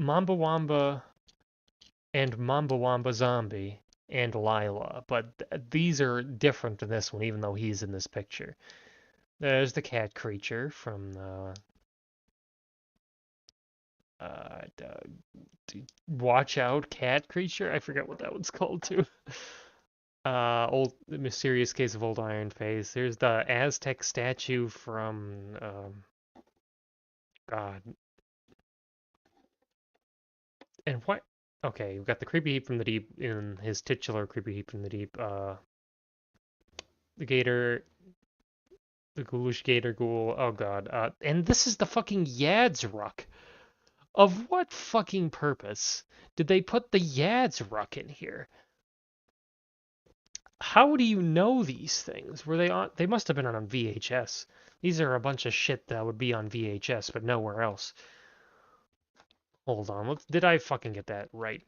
Mamba Wamba and Mamba Wamba Zombie and Lila, but these are different than this one, even though he's in this picture. There's the cat creature from uh, Watch Out Cat Creature. I forget what that one's called too. Old The Mysterious Case of Old Iron Face. There's the Aztec statue from God. And what? Okay, we've got the Creepy Heap from the Deep in his titular Creepy Heap from the Deep. The Gator, the Ghoulish Gator Ghoul. Oh God. And this is the fucking Yadzruck. Of what fucking purpose did they put the Yadzruck in here? How do you know these things? Were they on? They must have been on VHS. These are a bunch of shit that would be on VHS, but nowhere else. Hold on. Did I fucking get that right?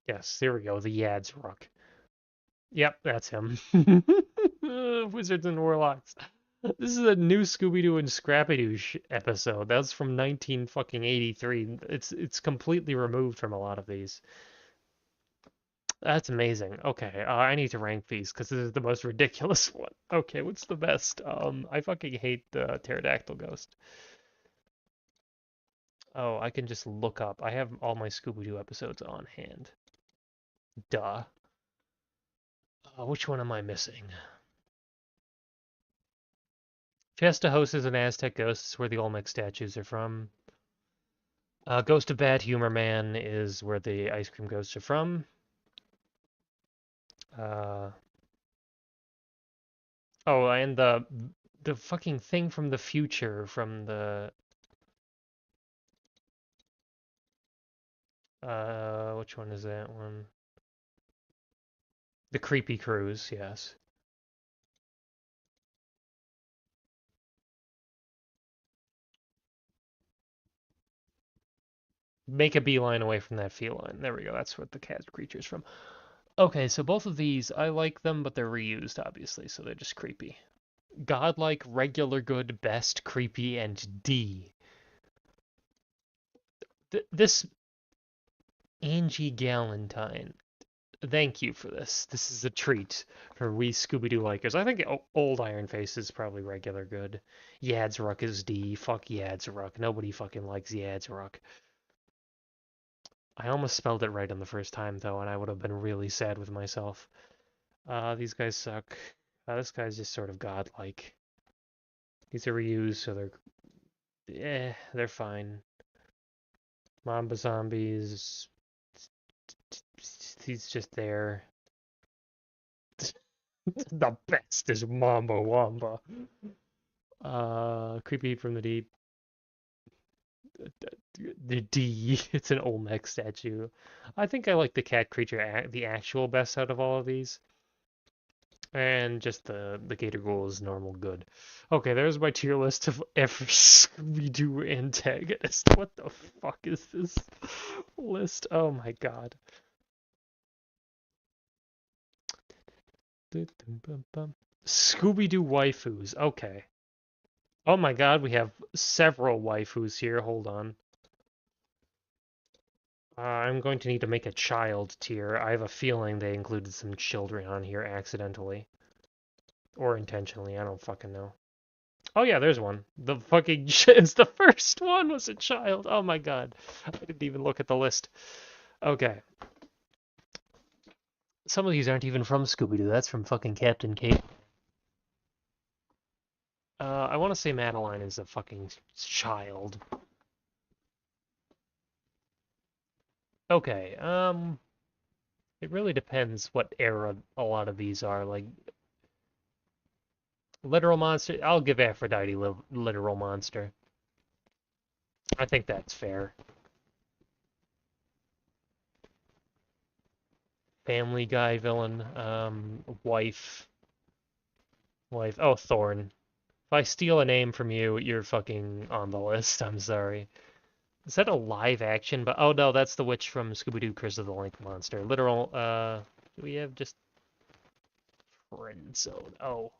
Yes, there we go. The Yadzruck. Yep, that's him. Wizards and Warlocks. This is a new Scooby-Doo and Scrappy-Doo episode. That's from 19 fucking 83. It's completely removed from a lot of these. That's amazing. Okay, I need to rank these because this is the most ridiculous one. Okay, what's the best? I fucking hate the pterodactyl ghost. Oh, I can just look up. I have all my Scooby-Doo episodes on hand. Duh. Which one am I missing? Chesta Host is an Aztec ghost. It's where the Olmec statues are from. Ghost of Bad Humor Man is where the ice cream ghosts are from. Uh, oh, and the fucking thing from the future from the which one is that one? The Creepy Cruise, yes. Make a beeline away from that feline. There we go. That's what the cat creature's from. Okay, so both of these, I like them, but they're reused, obviously, so they're just creepy. Godlike, regular good, best, creepy, and D. This Angie Galentine. Thank you for this. This is a treat for we Scooby-Doo likers. I think Old Iron Face is probably regular good. Yadzruck is D. Fuck Yadzruck. Nobody fucking likes Yadzruck. I almost spelled it right on the first time, though, and I would have been really sad with myself. These guys suck. This guy's just sort of godlike. These are reused, so they're fine. Mamba Zombies, he's just there. The best is Mamba Wamba. Creepy from the Deep. The D, it's an Olmec statue. I think I like the cat creature, the actual best out of all of these. And just the Gator Ghoul is normal good. Okay, there's my tier list of every Scooby-Doo antagonist. What the fuck is this list? Oh my god. Scooby-Doo waifus. Okay. Oh my god, we have several waifus here. Hold on. I'm going to need to make a child tier. I have a feeling they included some children on here accidentally. Or intentionally, I don't fucking know. Oh yeah, there's one. The fucking it's the first one was a child. Oh my god. I didn't even look at the list. Okay. Some of these aren't even from Scooby-Doo. That's from fucking Captain Kate. I want to say Madeline is a fucking child. Okay, it really depends what era a lot of these are. Like, Literal Monster, I'll give Aphrodite Literal Monster. I think that's fair. Family Guy villain, wife, wife. Oh, Thorn. If I steal a name from you, you're fucking on the list. I'm sorry. Is that a live action? But oh no, that's the witch from Scooby-Doo Curse of the Lake Monster. Literal. Do we have just friend zone? Oh,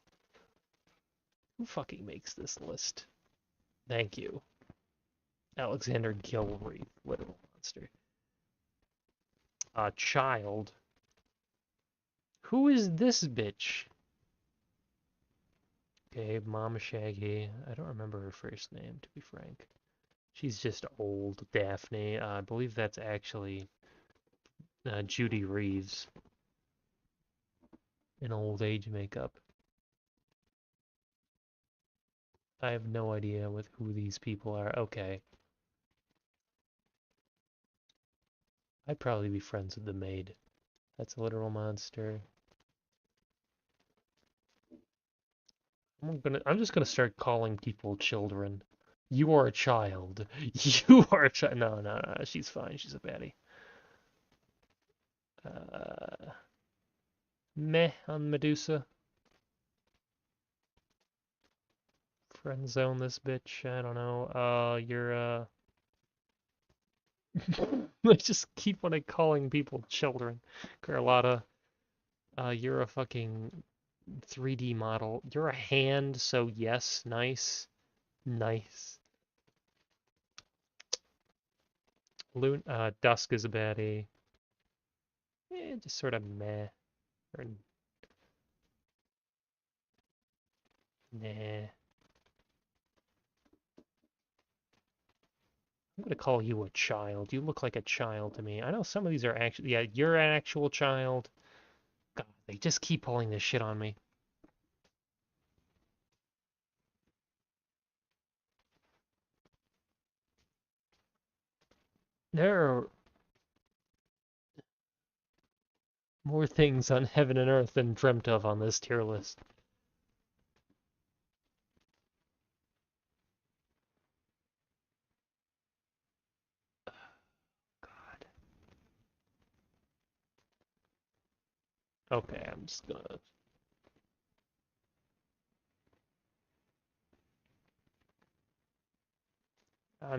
who fucking makes this list? Thank you, Alexander Gilreath. Literal monster. Child. Who is this bitch? Okay, Mama Shaggy. I don't remember her first name, to be frank. She's just old Daphne. I believe that's actually Judy Reeves in old age makeup. I have no idea with who these people are. Okay. I'd probably be friends with the maid. That's a literal monster. I'm just gonna start calling people children. You are a child. You are a child. No, no, no. She's fine. She's a baddie. Uh, Meh on Medusa. Friend zone this bitch. I don't know. You're I just keep on calling people children. Carlotta, you're a fucking 3D model. You're a hand, so yes, nice. Nice. Dusk is a baddie. Just sort of meh. Or nah. I'm gonna call you a child. You look like a child to me. I know some of these are actually, yeah, you're an actual child. God, they just keep pulling this shit on me. There are more things on heaven and earth than dreamt of on this tier list. God. Okay, I'm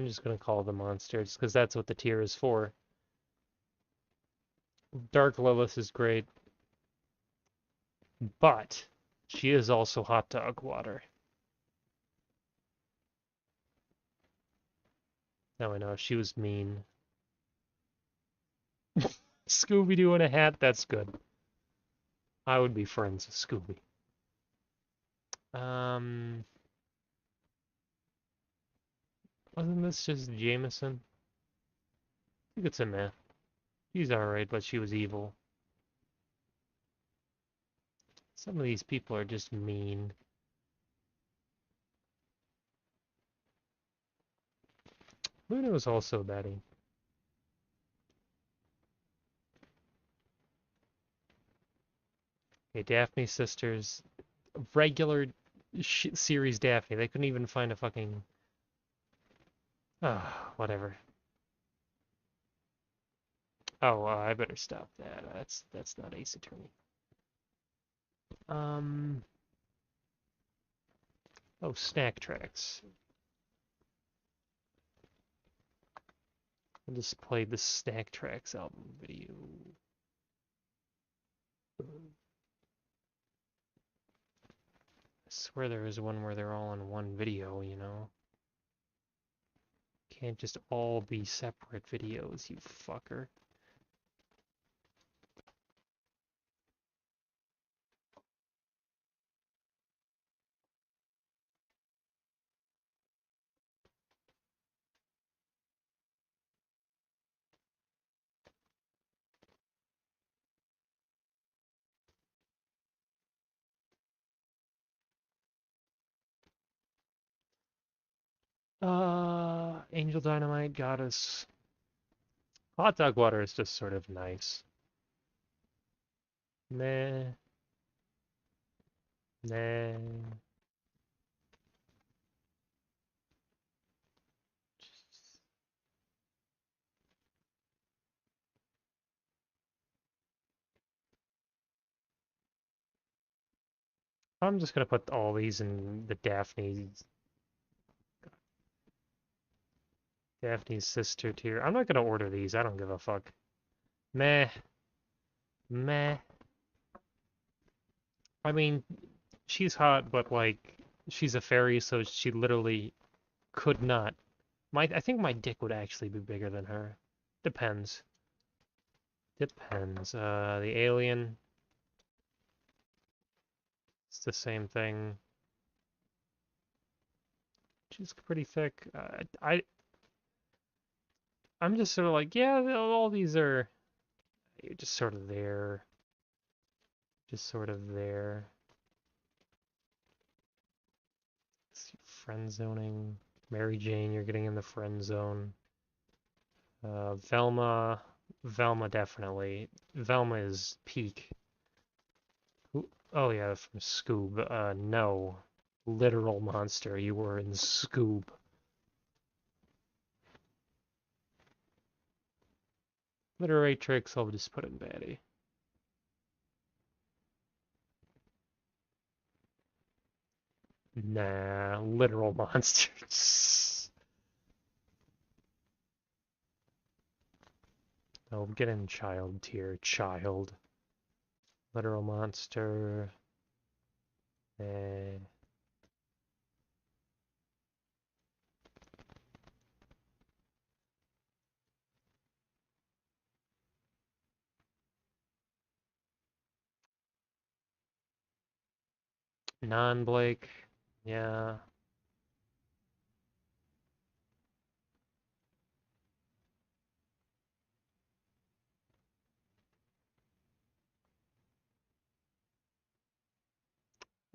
just gonna call them monsters because that's what the tier is for. Dark Lilith is great, but she is also hot dog water. Now I know she was mean. Scooby-Doo in a hat, that's good. I would be friends with Scooby. Um, wasn't this just Jameson? I think it's a meh. She's alright, but she was evil. Some of these people are just mean. Luna was also Betty. Okay, Daphne sisters. Regular series Daphne. They couldn't even find a fucking... Ah, whatever. Oh, I better stop that. That's not Ace Attorney. Um... Oh, Snack Tracks. I just played the Snack Tracks album video. I swear there was one where they're all in one video, you know? Can't just all be separate videos, you fucker. Angel Dynamite, Goddess. Hot Dog Water is just sort of nice. Meh. Nah. I'm just gonna put all these in the Daphne's sister tier. I'm not gonna order these. I don't give a fuck. Meh. Meh. I mean, she's hot, but like, she's a fairy, so she literally could not. I think my dick would actually be bigger than her. Depends. Depends. The alien, it's the same thing. She's pretty thick. I'm just sort of like, yeah, all these are just sort of there. Just sort of there. Friend zoning. Mary Jane, you're getting in the friend zone. Velma. Velma definitely. Velma is peak. Oh yeah, from Scoob. No. Literal monster. You were in Scoob. Literary tricks, I'll just put in baddie. Nah, literal monsters. Oh, get in child tier. Child. Literal monster. Eh. Non-Blake. Yeah.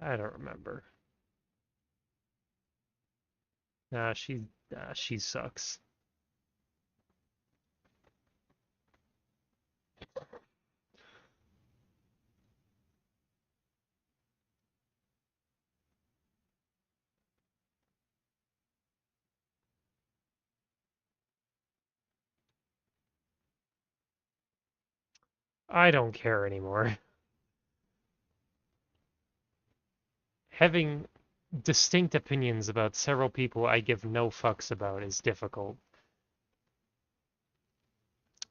I don't remember. She sucks. I don't care anymore. Having distinct opinions about several people I give no fucks about is difficult.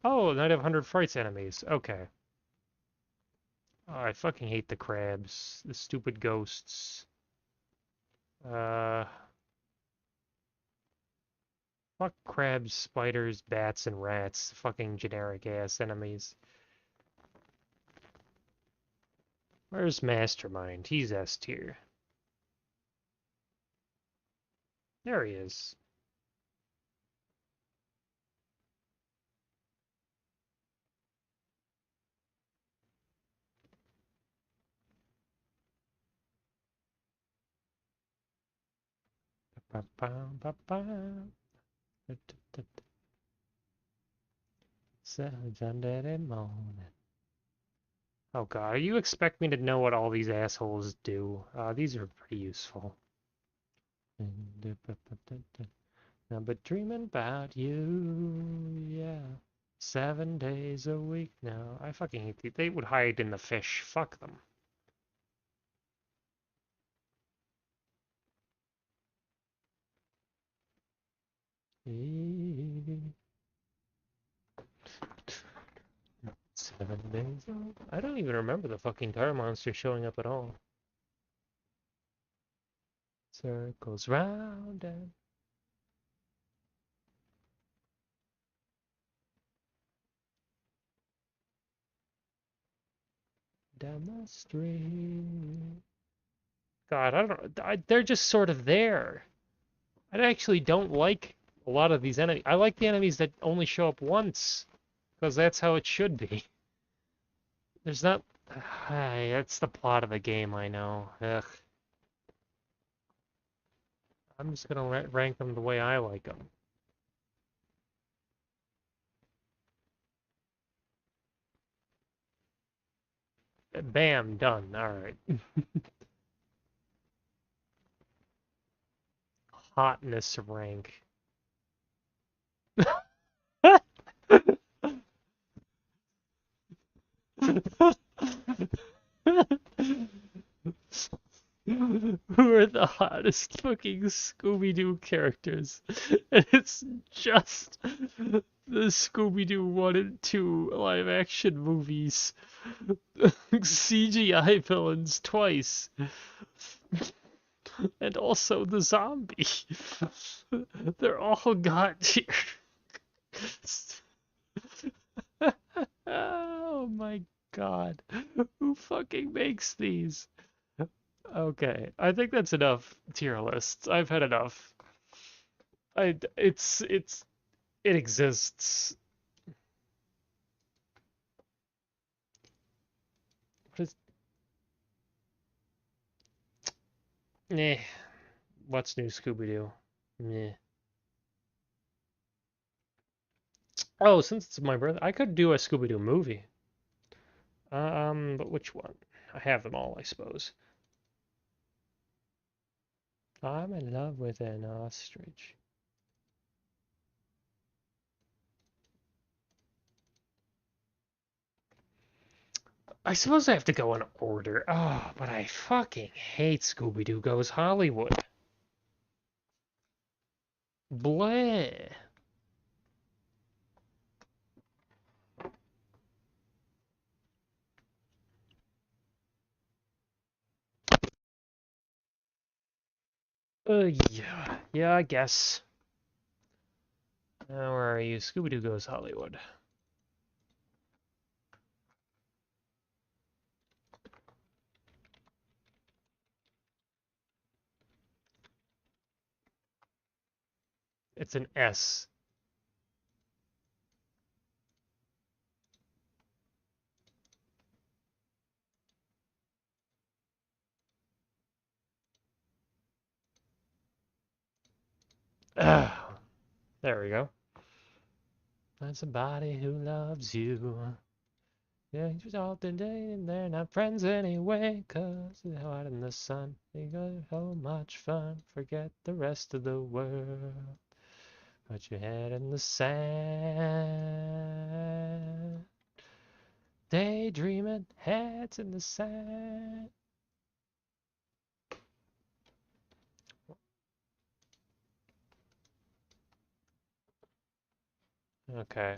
Oh, Night of 100 Frights enemies. Okay. Oh, I fucking hate the crabs. The stupid ghosts. Uh, Fuck crabs, spiders, bats, and rats. Fucking generic ass enemies. Where's Mastermind? He's S tier. There he is. Sunday morning. Oh god, you expect me to know what all these assholes do? These are pretty useful. Now, but dreaming about you, yeah. 7 days a week now. I fucking hate these. They would hide in the fish. Fuck them. Seven days. I don't even remember the fucking tar monster showing up at all. Circles round and down the street. God, I don't. They're just sort of there. I actually don't like a lot of these enemies. I like the enemies that only show up once, because that's how it should be. There's not. That's the plot of the game, I know. Ugh. I'm just gonna rank them the way I like them. Bam, done. All right. Hotness rank. who are the hottest fucking Scooby-Doo characters. And it's just the Scooby-Doo 1 and 2 live-action movies. CGI villains twice. And also the zombie. They're all God tier. Oh my god. Who fucking makes these? Okay, I think that's enough tier lists. I've had enough. It exists. What is eh. What's new Scooby-Doo? Meh. Oh, since it's my birthday, I could do a Scooby-Doo movie. But which one? I have them all, I suppose. I'm in love with an ostrich. I suppose I have to go in order. Oh, but I fucking hate Scooby-Doo Goes Hollywood. Bleh. Yeah, I guess. Where are you? Scooby-Doo Goes Hollywood. It's an S. Ugh. There we go. Find somebody who loves you. Yeah, you're all today and they're not friends anyway, 'cause they're out in the sun. They got so much fun, forget the rest of the world. Put your head in the sand. Daydreaming, heads in the sand. Okay.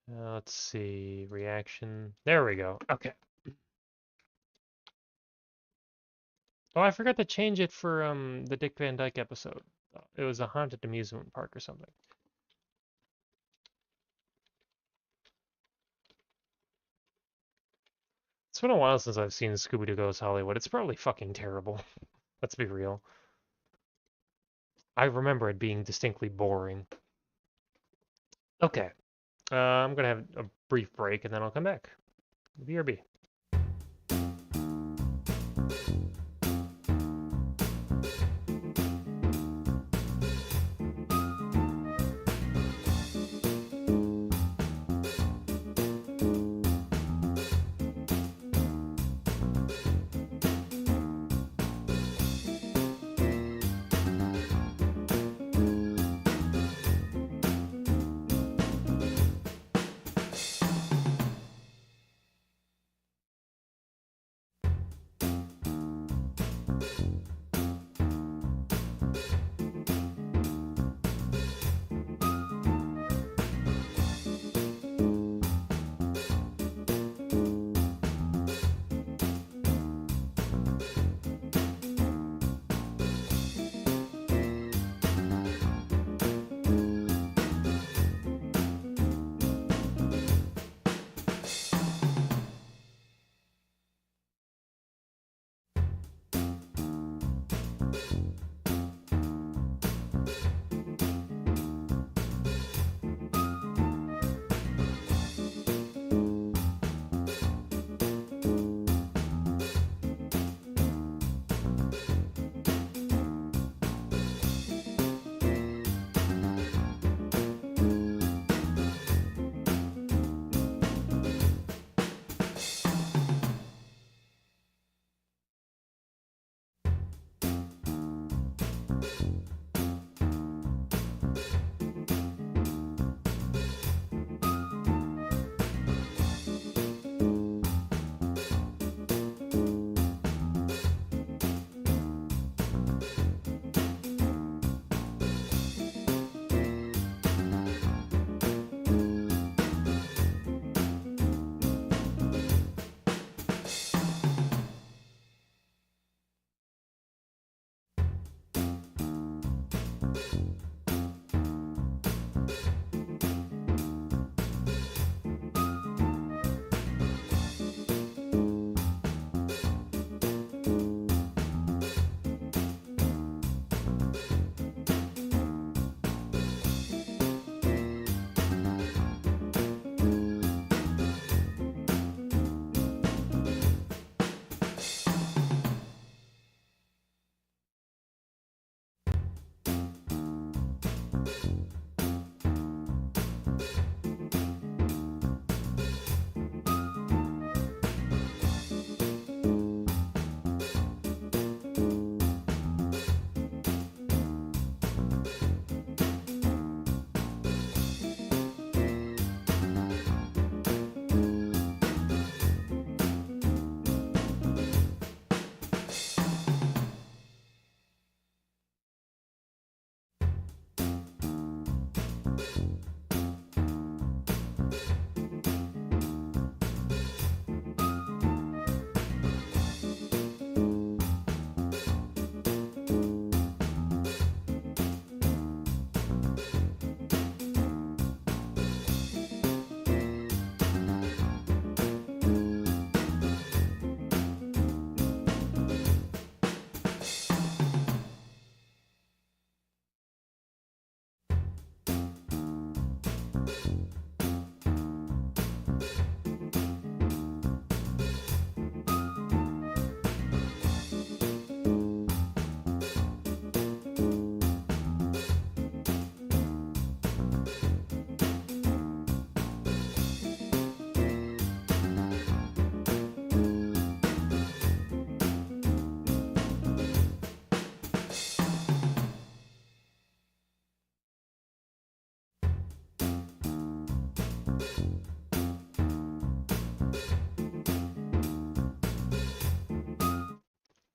Let's see. Reaction. There we go. Okay. Oh, I forgot to change it for the Dick Van Dyke episode. It was a haunted amusement park or something. It's been a while since I've seen Scooby-Doo Goes Hollywood. It's probably fucking terrible. Let's be real. I remember it being distinctly boring. Okay. I'm gonna have a brief break and then I'll come back. BRB.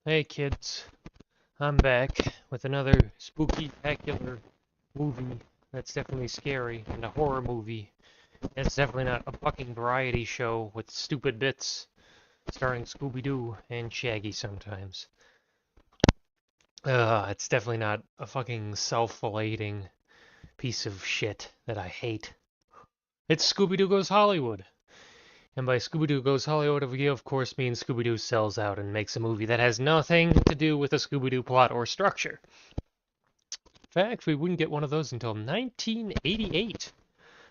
Hey kids, I'm back with another spooky-tacular movie that's definitely scary and a horror movie. And it's definitely not a fucking variety show with stupid bits starring Scooby-Doo and Shaggy sometimes. It's definitely not a fucking self-relating piece of shit that I hate. It's Scooby-Doo Goes Hollywood. And by Scooby-Doo Goes Hollywood, we of course mean Scooby-Doo sells out and makes a movie that has nothing to do with the Scooby-Doo plot or structure. In fact, we wouldn't get one of those until 1988.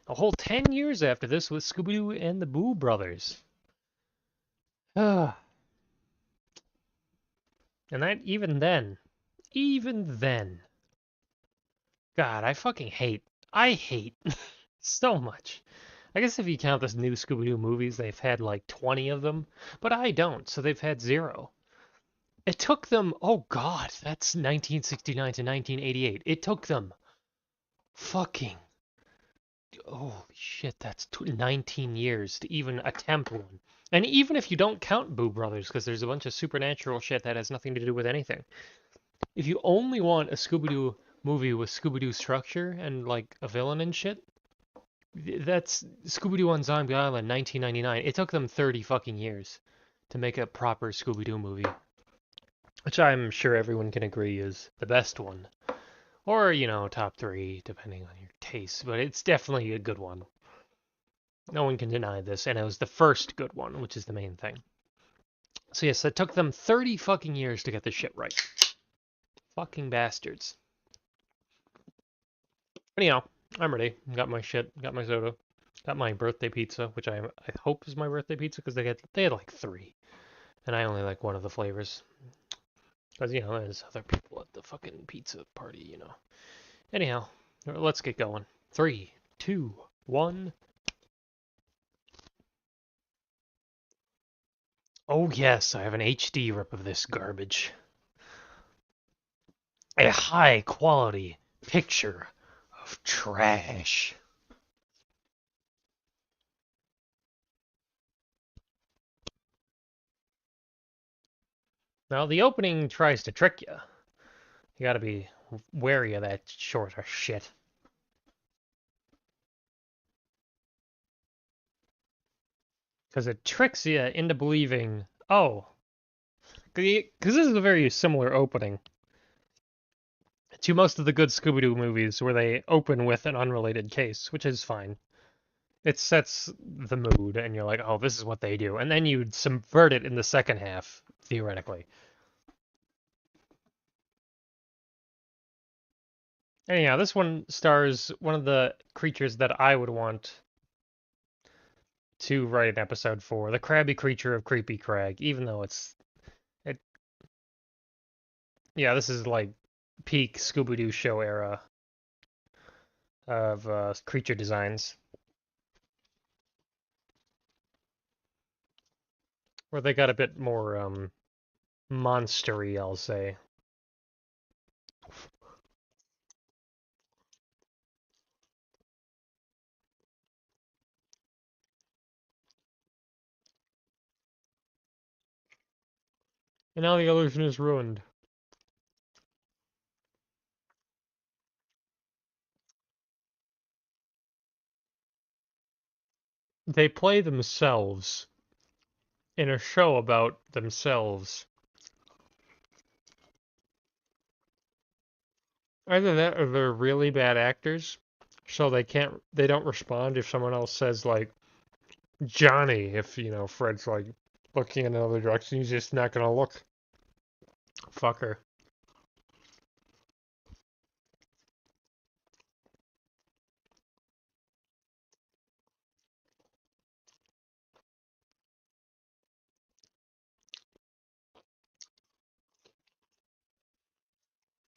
A whole 10 years after this with Scooby-Doo and the Boo Brothers. Ah, and that even then, God, I hate so much. I guess if you count this new Scooby-Doo movies, they've had like 20 of them, but I don't, so they've had zero. It took them, oh God, that's 1969 to 1988. It took them fucking, holy shit, that's 19 years to even attempt one. And even if you don't count Boo Brothers, because there's a bunch of supernatural shit that has nothing to do with anything. If you only want a Scooby-Doo movie with Scooby-Doo structure and like a villain and shit, that's Scooby-Doo on Zombie Island, 1999. It took them 30 fucking years to make a proper Scooby-Doo movie, which I'm sure everyone can agree is the best one. Or, top three, depending on your taste, but it's definitely a good one. No one can deny this, and it was the first good one, which is the main thing. So yes, it took them 30 fucking years to get this shit right. Fucking bastards. Anyhow, I'm ready. Got my shit, got my soda, got my birthday pizza, which I hope is my birthday pizza because they had like three, and I only like one of the flavors. Because, there's other people at the fucking pizza party. Anyhow, let's get going. Three, two, one. Oh yes, I have an HD rip of this garbage. A high quality picture of trash. Now the opening tries to trick you. You gotta be wary of that sort of shit. Because it tricks you into believing, oh, because this is a very similar opening to most of the good Scooby-Doo movies where they open with an unrelated case, which is fine. It sets the mood, and you're like, oh, this is what they do. And then you subvert it in the second half, theoretically. Anyhow, this one stars one of the creatures that I would want to write an episode for, the crabby creature of Creepy Crag, even though it yeah, this is like peak Scooby-Doo show era of creature designs, where they got a bit more monstery, I'll say. And now the illusion is ruined. They play themselves in a show about themselves. Either that or they're really bad actors, so they don't respond if someone else says like Johnny, if Fred's like looking in another direction, he's just not gonna look. Fucker.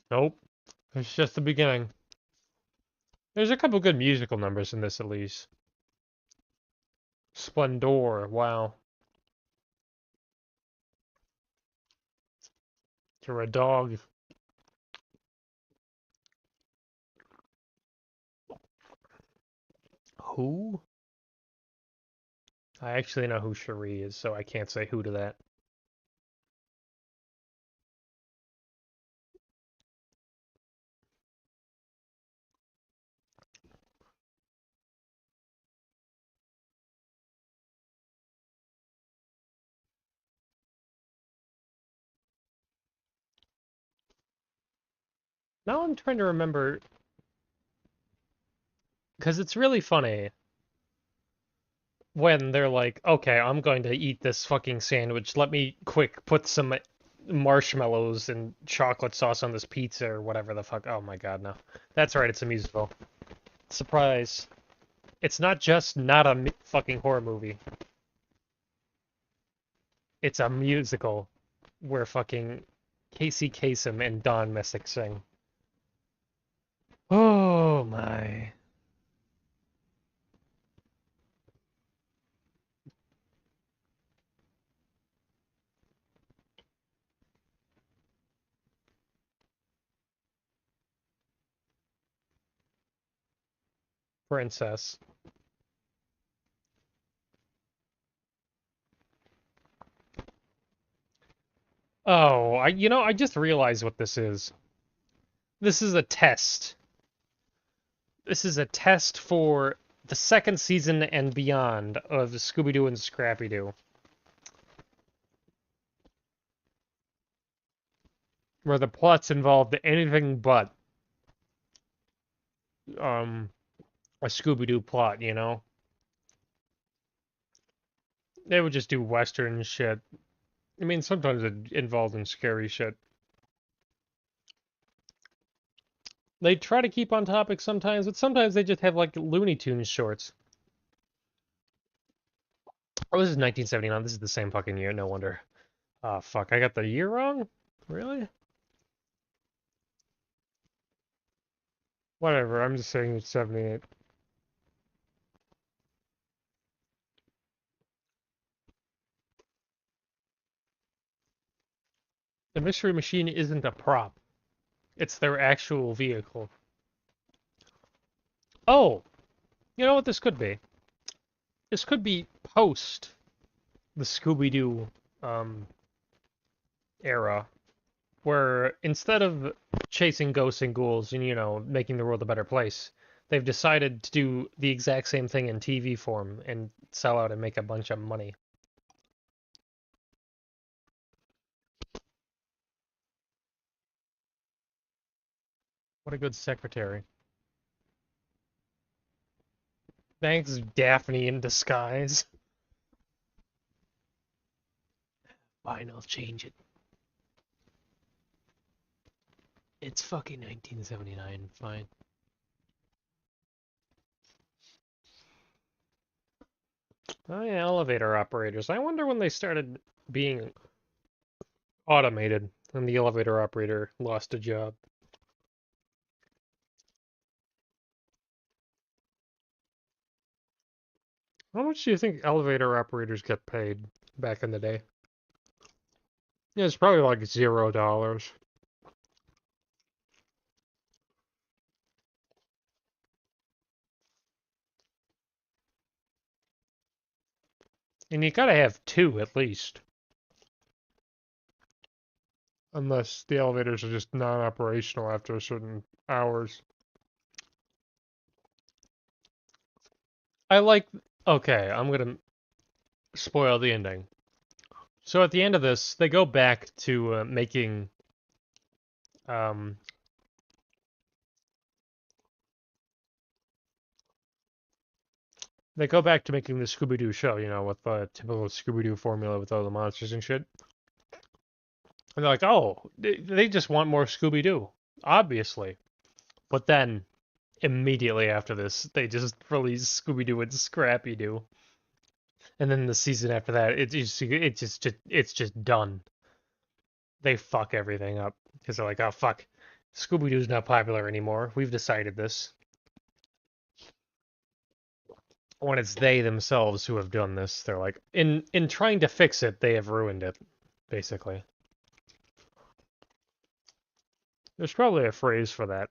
Nope. It's just the beginning. There's a couple good musical numbers in this at least. Splendor, wow. You're a dog. Who? I actually know who Cherie is, so I can't say who to that. Now I'm trying to remember, because it's really funny when they're like, okay, I'm going to eat this fucking sandwich. Let me quick put some marshmallows and chocolate sauce on this pizza or whatever the fuck. Oh my god, no. That's right, it's a musical. Surprise. It's not just not a fucking horror movie. It's a musical where fucking Casey Kasem and Don Messick sing. Oh my. Princess. Oh, I just realized what this is. This is a test. This is a test for the second season and beyond of Scooby-Doo and Scrappy-Doo, where the plots involved anything but um a Scooby-Doo plot, you know? They would just do Western shit. I mean, sometimes it involved in scary shit. They try to keep on topic sometimes, but sometimes they just have like Looney Tunes shorts. Oh, this is 1979. This is the same fucking year. No wonder. Oh, fuck. I got the year wrong? Really? Whatever. I'm just saying it's 78. The Mystery Machine isn't a prop. It's their actual vehicle. Oh, you know what this could be? This could be post the Scooby-Doo um, era, where instead of chasing ghosts and ghouls and, making the world a better place, they've decided to do the exact same thing in TV form and sell out and make a bunch of money. What a good secretary. Thanks, Daphne in disguise. Fine, I'll change it. It's fucking 1979, fine. Oh yeah, elevator operators. I wonder when they started being automated and the elevator operator lost a job. How much do you think elevator operators get paid back in the day? Yeah, it's probably like $0. And you gotta have two at least. Unless the elevators are just non-operational after certain hours. I like. Okay, I'm gonna spoil the ending. So at the end of this, they go back to making um, they go back to making the Scooby-Doo show, with the typical Scooby-Doo formula with all the monsters and shit. And they're like, oh, they just want more Scooby-Doo, obviously. But then immediately after this, they just release Scooby-Doo and Scrappy-Doo, and then the season after that, it's just done. They fuck everything up because they're like, oh fuck, Scooby-Doo's not popular anymore. We've decided this. When it's they themselves who have done this, they're like, in trying to fix it, they have ruined it, basically. There's probably a phrase for that.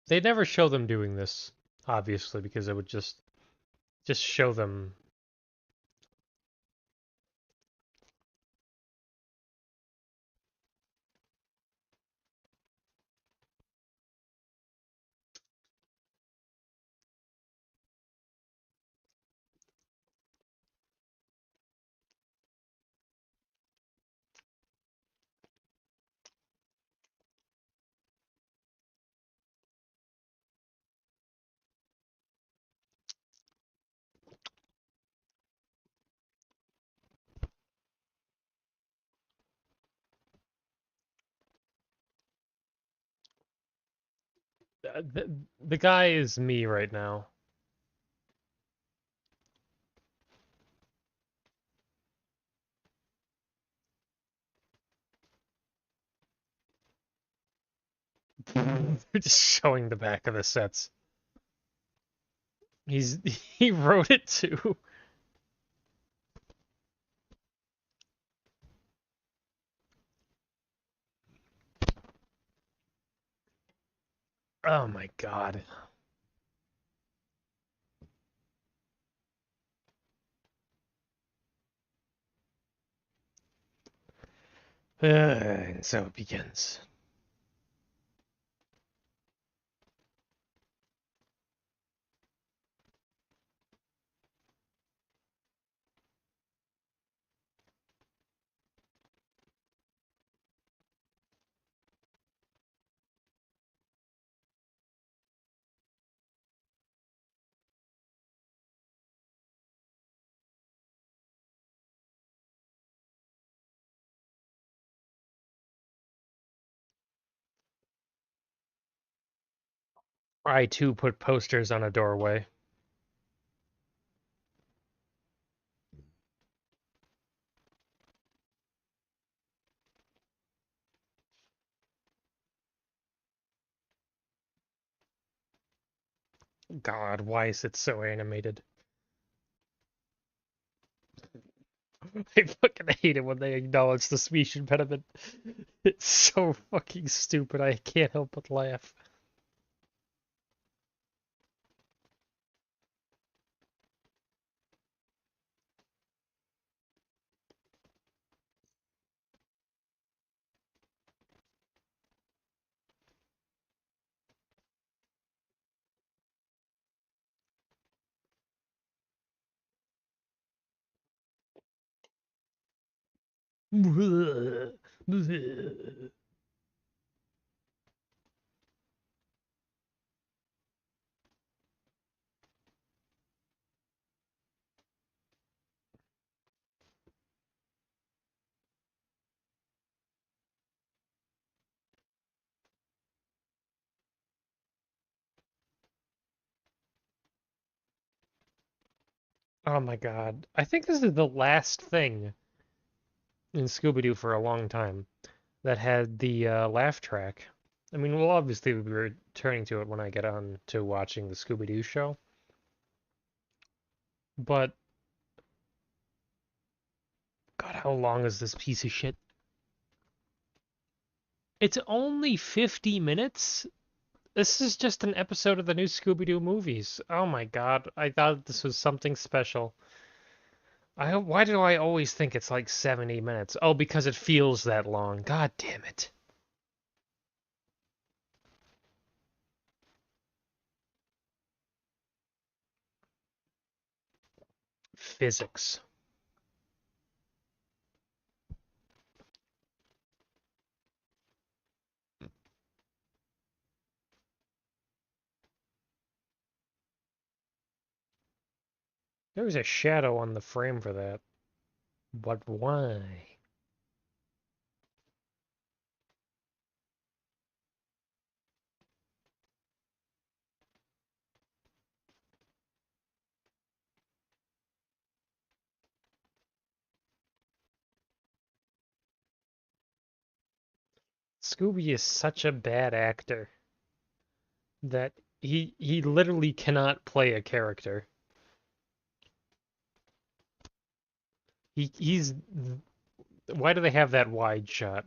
They never show them doing this, obviously, because it would just show them. the guy is me right now. They're just showing the back of the sets. He's he wrote it too. Oh my God. And so it begins. I too put posters on a doorway. God, why is it so animated? I fucking hate it when they acknowledge the speech impediment. It's so fucking stupid. I can't help but laugh. Oh my God. I think this is the last thing in Scooby-Doo for a long time that had the laugh track. I mean, we'll obviously be returning to it when I get on to watching the Scooby-Doo show, but God, how long is this piece of shit? It's only 50 minutes? This is just an episode of the new Scooby-Doo movies. Oh my God, I thought this was something special. Why do I always think it's like 70 minutes? Oh, because it feels that long. God damn it. Physics. There's a shadow on the frame for that. But why? Scooby is such a bad actor that he literally cannot play a character. He's why do they have that wide shot?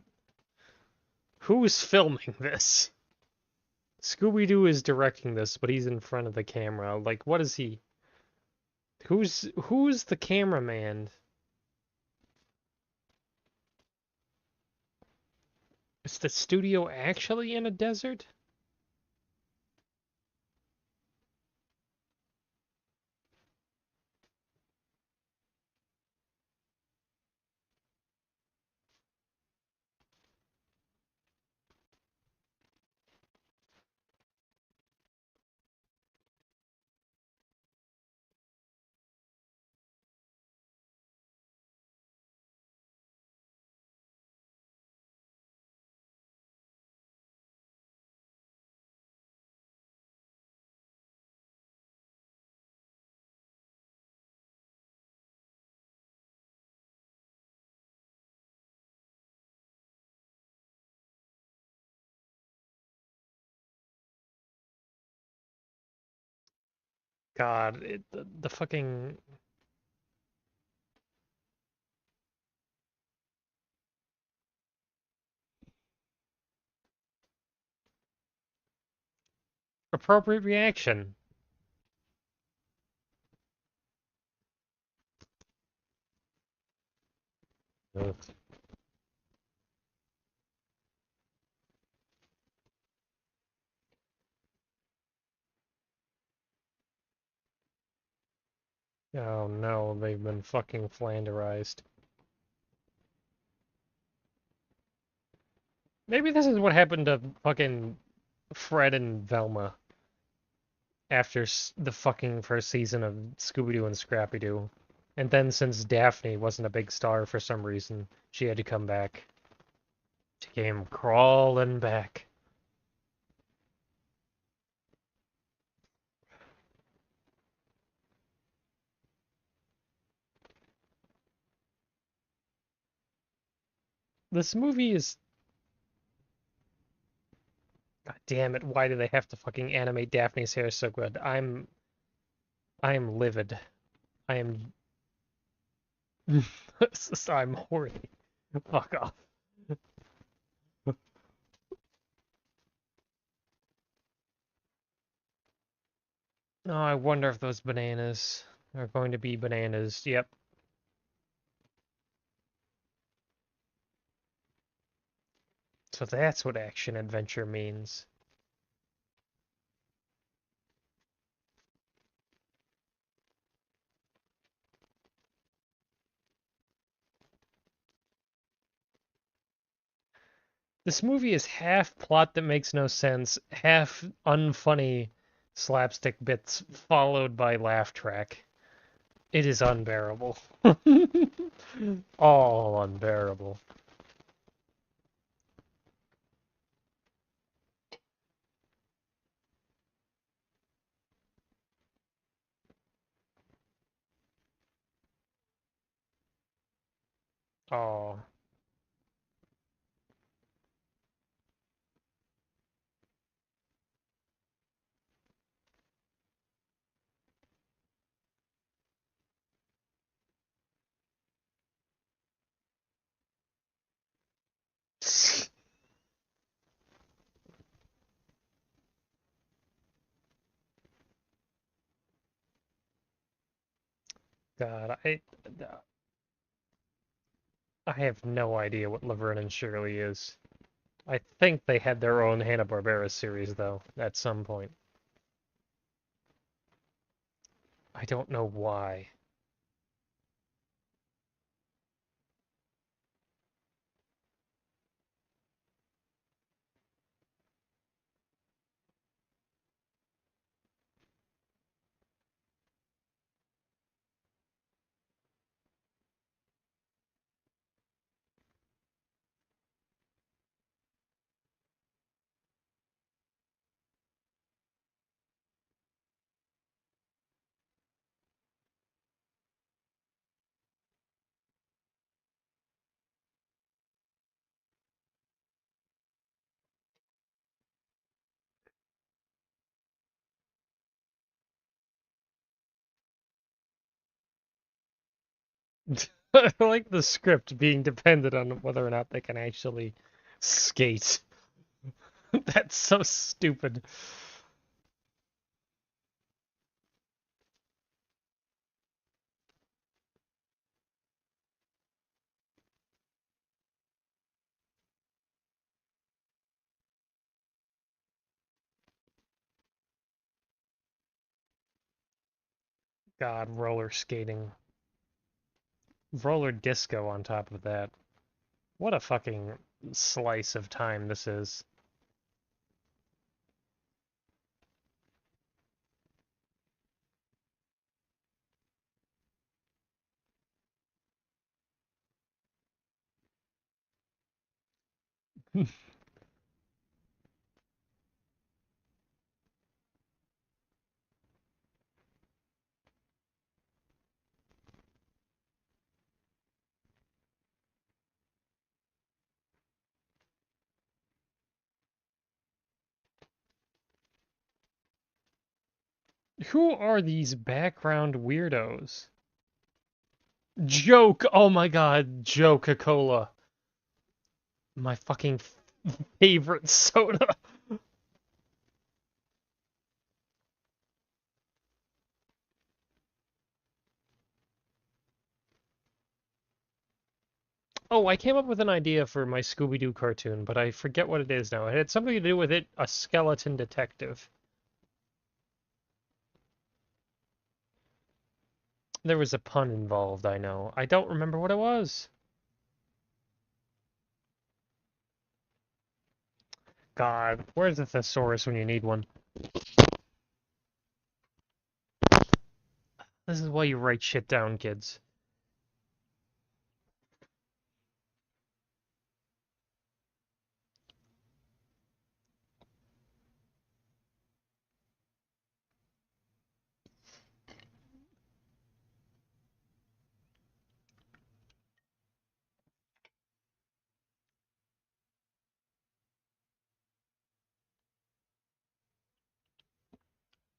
Who is filming this? Scooby-Doo is directing this, but he's in front of the camera. Like, what is he? Who's the cameraman? Is the studio actually in a desert? God, the fucking appropriate reaction. Ugh. Oh no, they've been fucking flanderized. Maybe this is what happened to fucking Fred and Velma after the fucking first season of Scooby-Doo and Scrappy-Doo. And then since Daphne wasn't a big star for some reason, she had to come back. She came crawling back. This movie is... God damn it, why do they have to fucking animate Daphne's hair so good? I am livid. I am... I'm horny. Fuck off. Oh, I wonder if those bananas are going to be bananas. Yep. So that's what action adventure means. This movie is half plot that makes no sense, half unfunny slapstick bits followed by laugh track. It is unbearable. All unbearable. Oh. God, I have no idea what Laverne and Shirley is. I think they had their own Hanna-Barbera series, though, at some point. I don't know why. I like the script being dependent on whether or not they can actually skate. That's so stupid. God, roller skating. Roller disco on top of that. What a fucking slice of time this is. Who are these background weirdos? Joke! Oh my god, Joe Coca-Cola. My fucking favorite soda. Oh, I came up with an idea for my Scooby-Doo cartoon, but I forget what it is now. It had something to do with it, a skeleton detective. There was a pun involved, I know. I don't remember what it was. God, where's the thesaurus when you need one? This is why you write shit down, kids.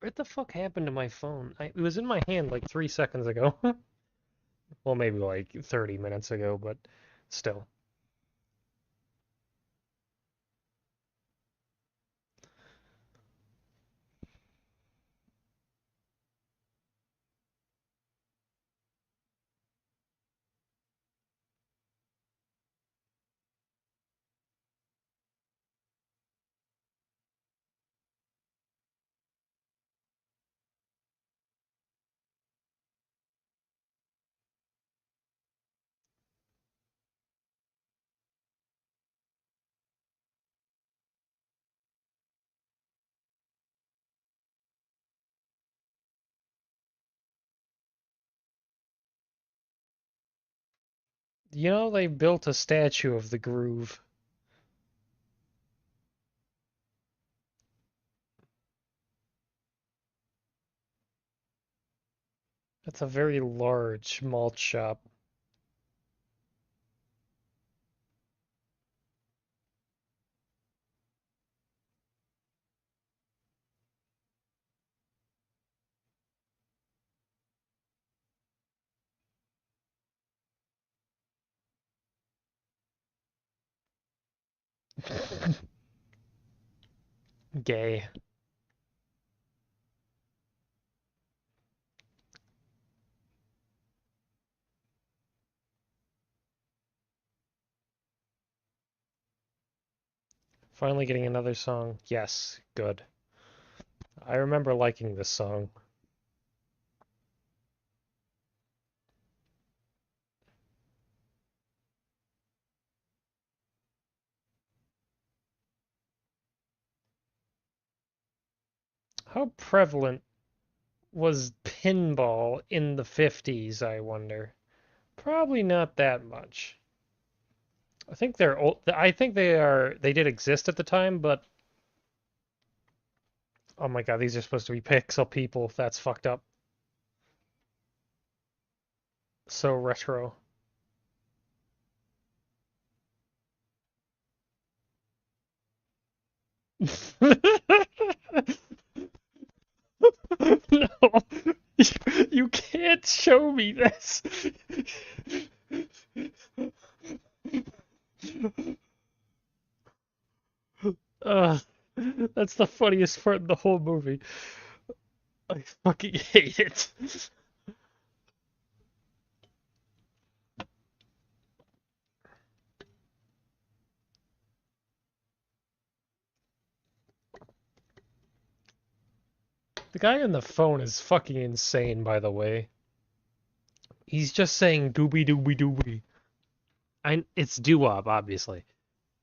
What the fuck happened to my phone? It was in my hand like 3 seconds ago. Well, maybe like 30 minutes ago, but still. You know, they built a statue of the groove. That's a very large malt shop. Gay. Finally getting another song. Yes, good. I remember liking this song. How prevalent was pinball in the 50s, I wonder? Probably not that much. I think they're old. I think they did exist at the time, but oh my god, these are supposed to be pixel people. That's fucked up. So retro. No, you can't show me this. Uh, that's the funniest part in the whole movie. I fucking hate it. The guy on the phone is fucking insane, by the way. He's just saying doobie doobie doobie. It's doo-wop, obviously.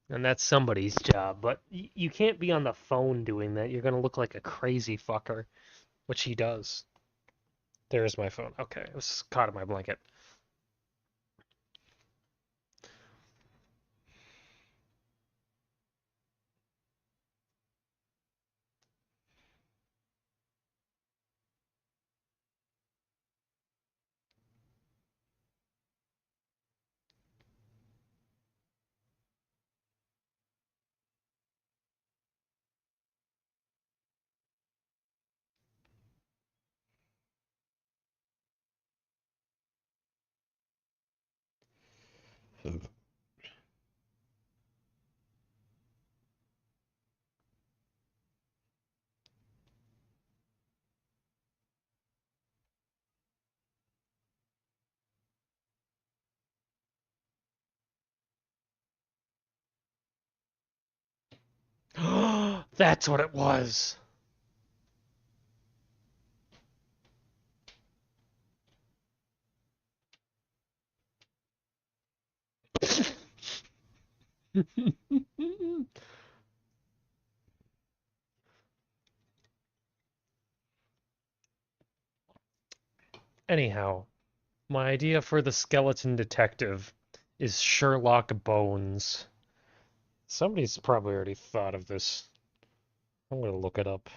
And that's somebody's job, but you can't be on the phone doing that. You're gonna look like a crazy fucker, which he does. There's my phone. Okay, it was caught in my blanket. That's what it was. Anyhow, my idea for the skeleton detective is Sherlock Bones. Somebody's probably already thought of this. I'm gonna look it up.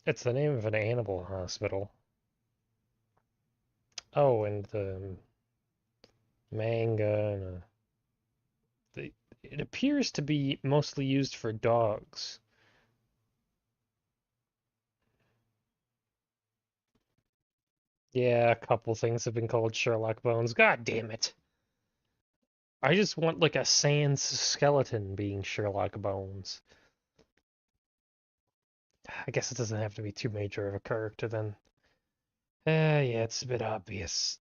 It's the name of an animal hospital. Oh, and the manga and it appears to be mostly used for dogs. Yeah, a couple things have been called Sherlock Bones. God damn it. I just want like a sans skeleton being Sherlock Bones. I guess it doesn't have to be too major of a character then. Yeah, it's a bit obvious.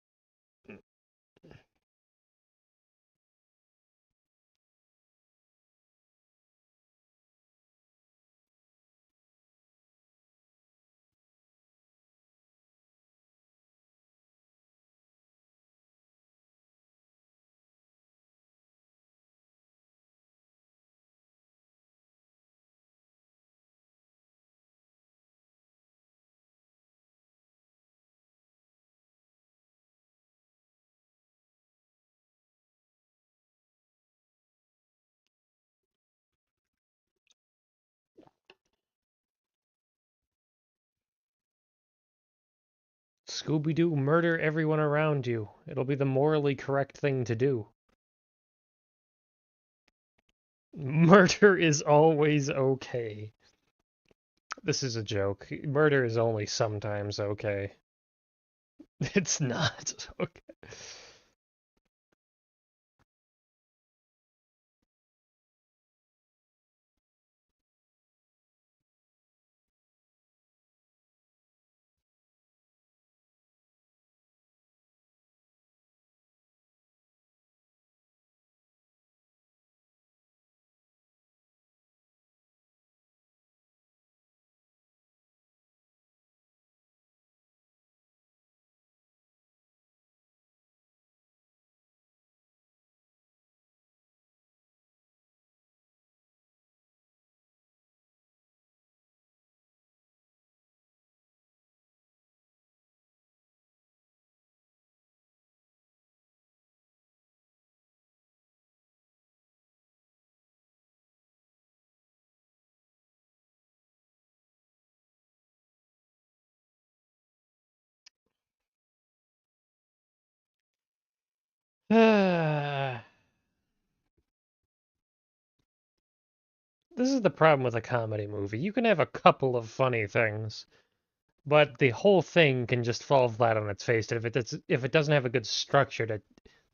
Scooby-Doo, murder everyone around you. It'll be the morally correct thing to do. Murder is always okay. This is a joke. Murder is only sometimes okay. It's not okay. This is the problem with a comedy movie. You can have a couple of funny things, but the whole thing can just fall flat on its face if it doesn't have a good structure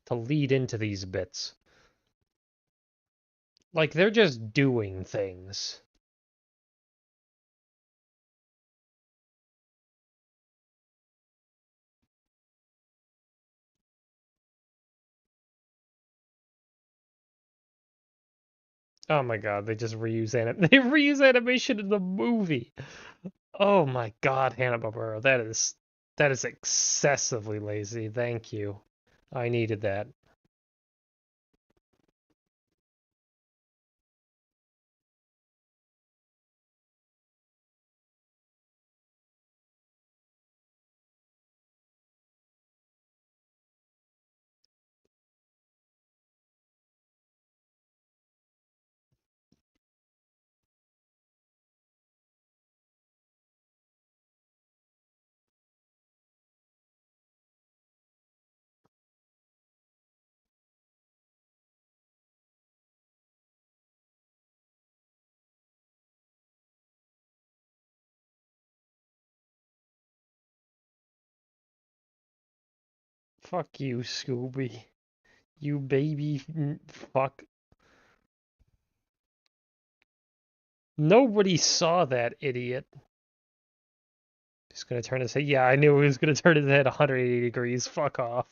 to lead into these bits. Like they're just doing things. Oh my god, they just reuse they reuse animation in the movie. Oh my god, Hanna-Barbera, that is excessively lazy. Thank you. I needed that. Fuck you, Scooby. You baby fuck. Nobody saw that idiot. He's gonna turn his head. Yeah, I knew he was gonna turn his head 180 degrees. Fuck off.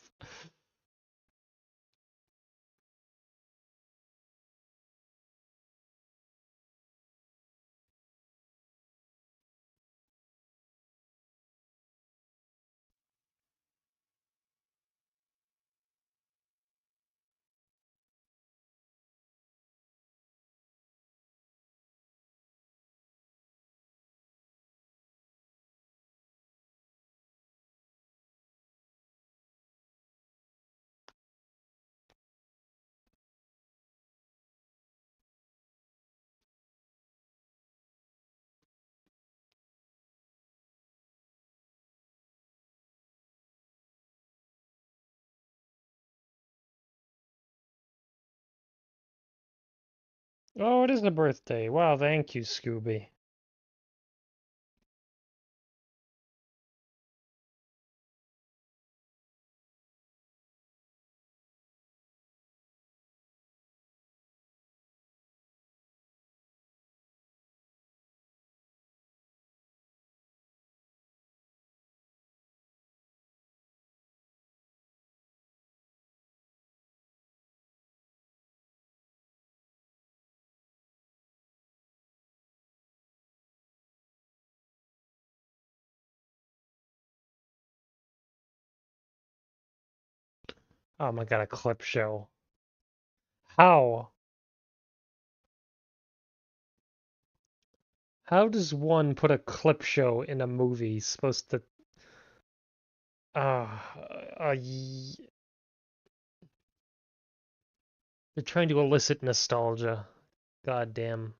Oh, it is a birthday. Wow, thank you, Scooby. Oh my god, a clip show. How? How does one put a clip show in a movie supposed to uh, uh they're trying to elicit nostalgia. God damn.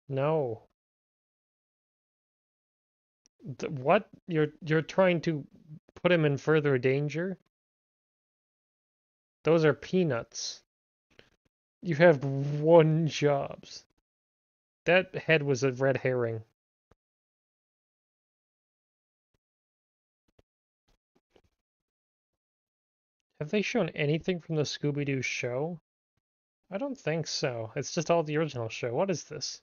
No. What? You're trying to put him in further danger? Those are peanuts. You have one jobs. That head was a red herring. Have they shown anything from the Scooby-Doo show? I don't think so. It's just all the original show. What is this?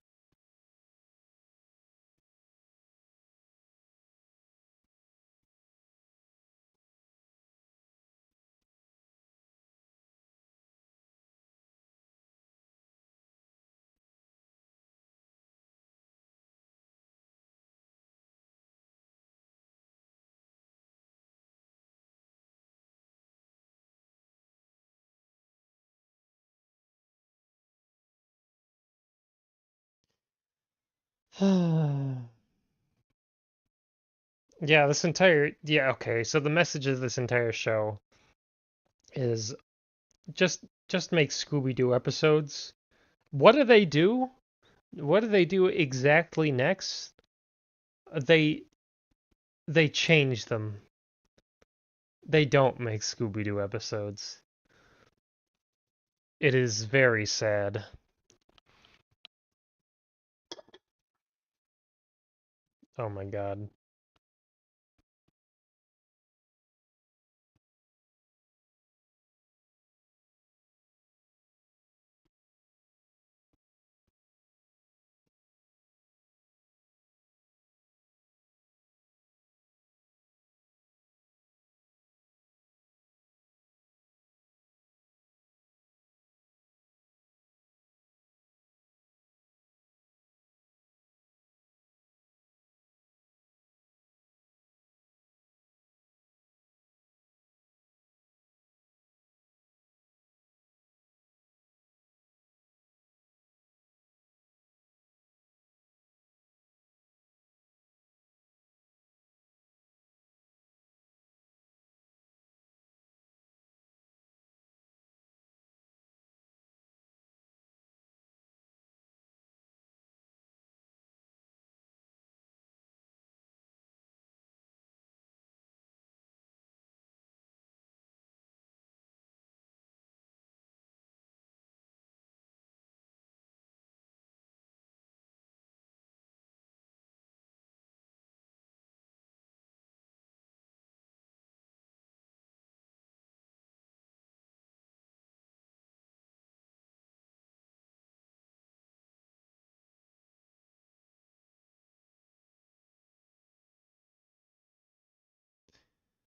Yeah, okay, so the message of this entire show is just make Scooby-Doo episodes. What do they do? What do they do exactly next? They they change them. They don't make Scooby-Doo episodes. It is very sad. Oh my god.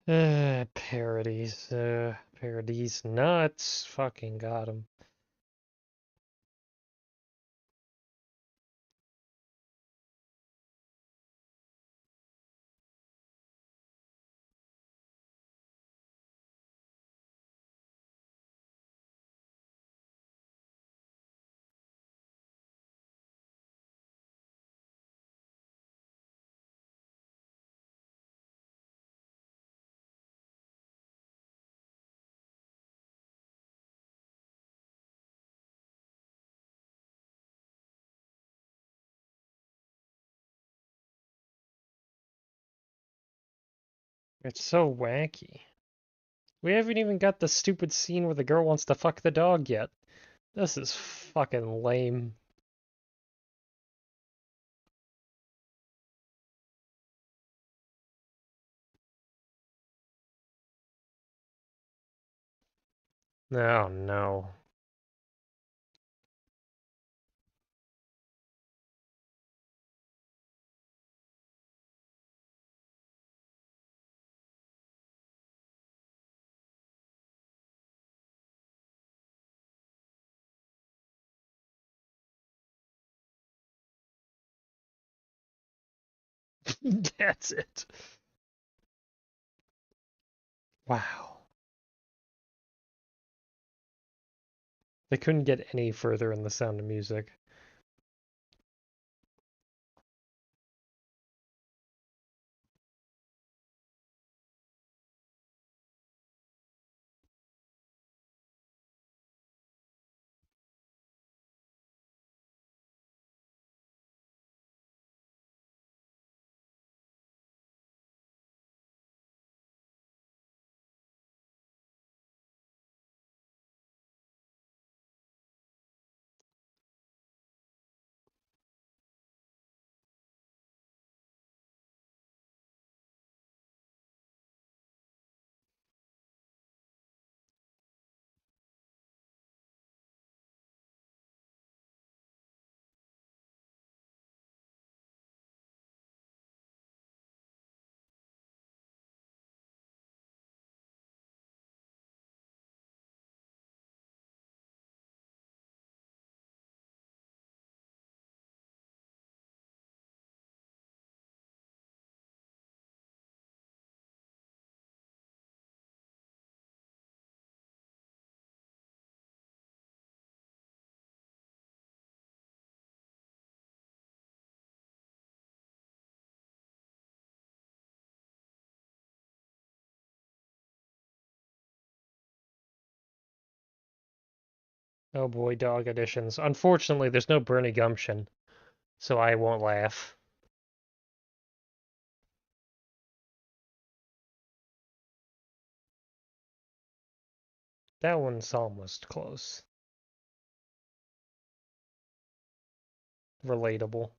Parodies. Parodies nuts. Fucking got 'em. It's so wacky. We haven't even got the stupid scene where the girl wants to fuck the dog yet. This is fucking lame. Oh no. That's it. Wow. They couldn't get any further in The Sound of Music. Oh boy, dog editions. Unfortunately, there's no Bernie Gumption, so I won't laugh. That one's almost close. Relatable.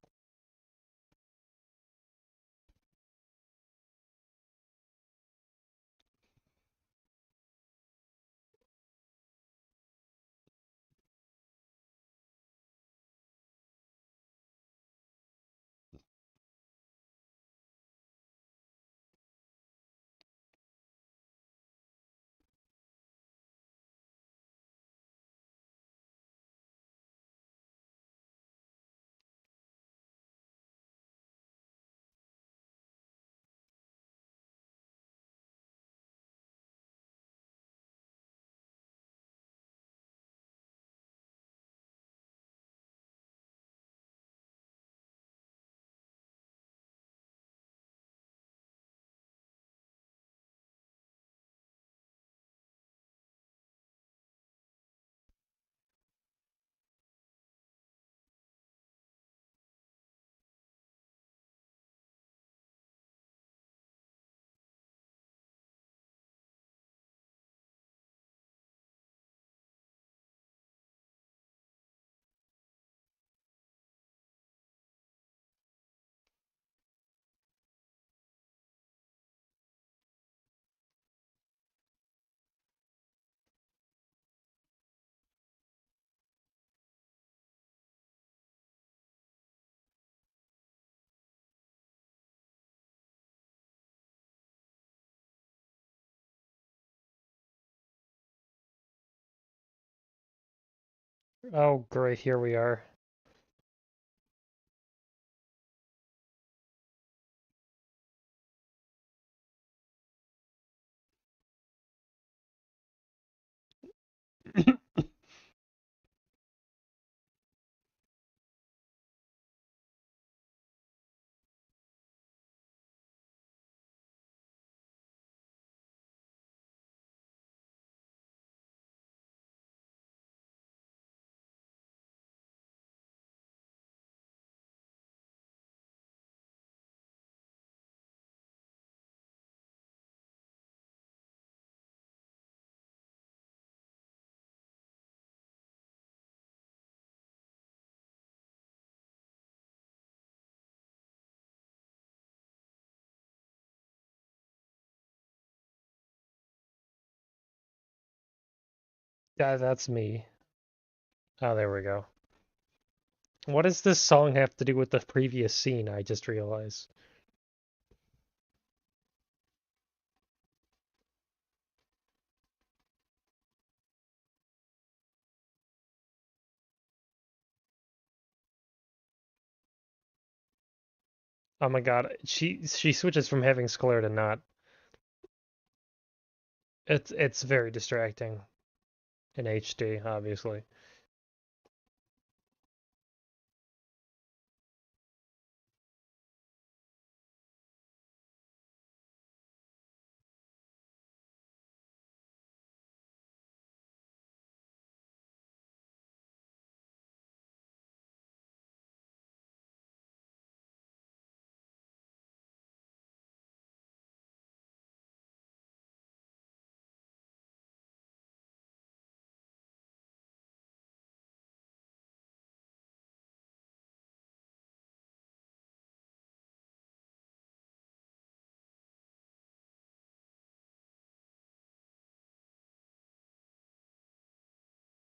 Oh, great, here we are. That's me. Oh, there we go. What does this song have to do with the previous scene? I just realized. Oh my God, she switches from having sclare to not. It's very distracting in HD, obviously.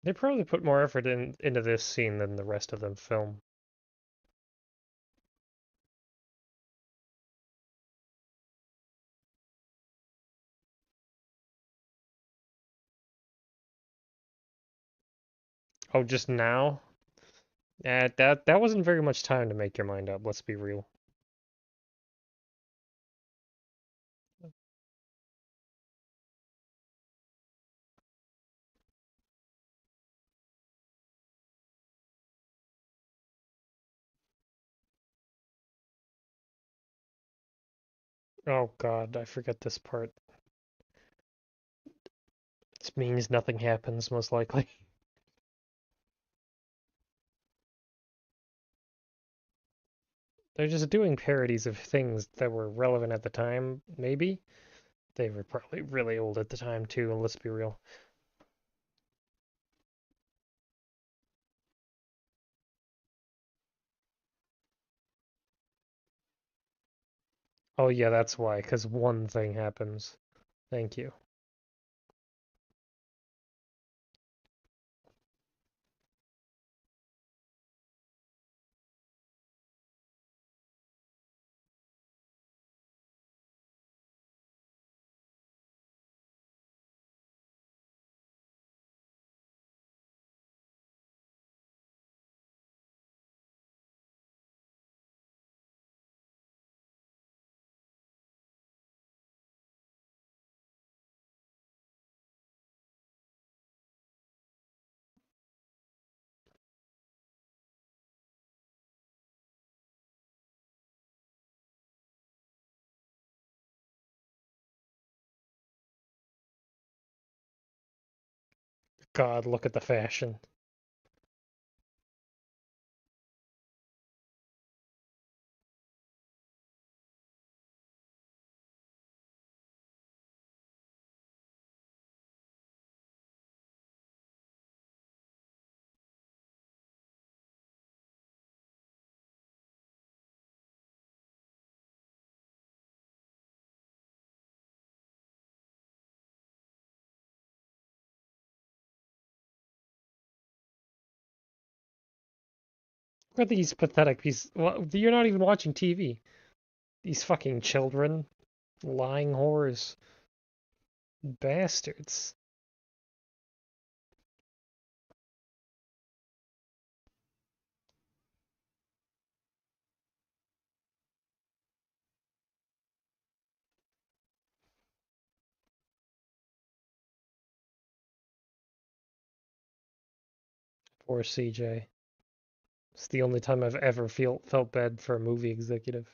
They probably put more effort into this scene than the rest of the film. Oh, just now? That wasn't very much time to make your mind up, let's be real. Oh God, I forget this part. This means nothing happens, most likely. They're just doing parodies of things that were relevant at the time, maybe? They were probably really old at the time too, let's be real. Oh yeah, that's why, because one thing happens. Thank you. God, look at the fashion. Look at these pathetic pieces. Well, you're not even watching TV. These fucking children. Lying whores. Bastards. Poor CJ. It's the only time I've ever felt bad for a movie executive.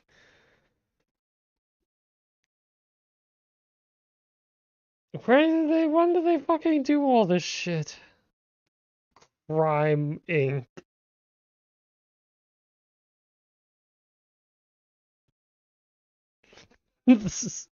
When do they fucking do all this shit? Crime Inc. This is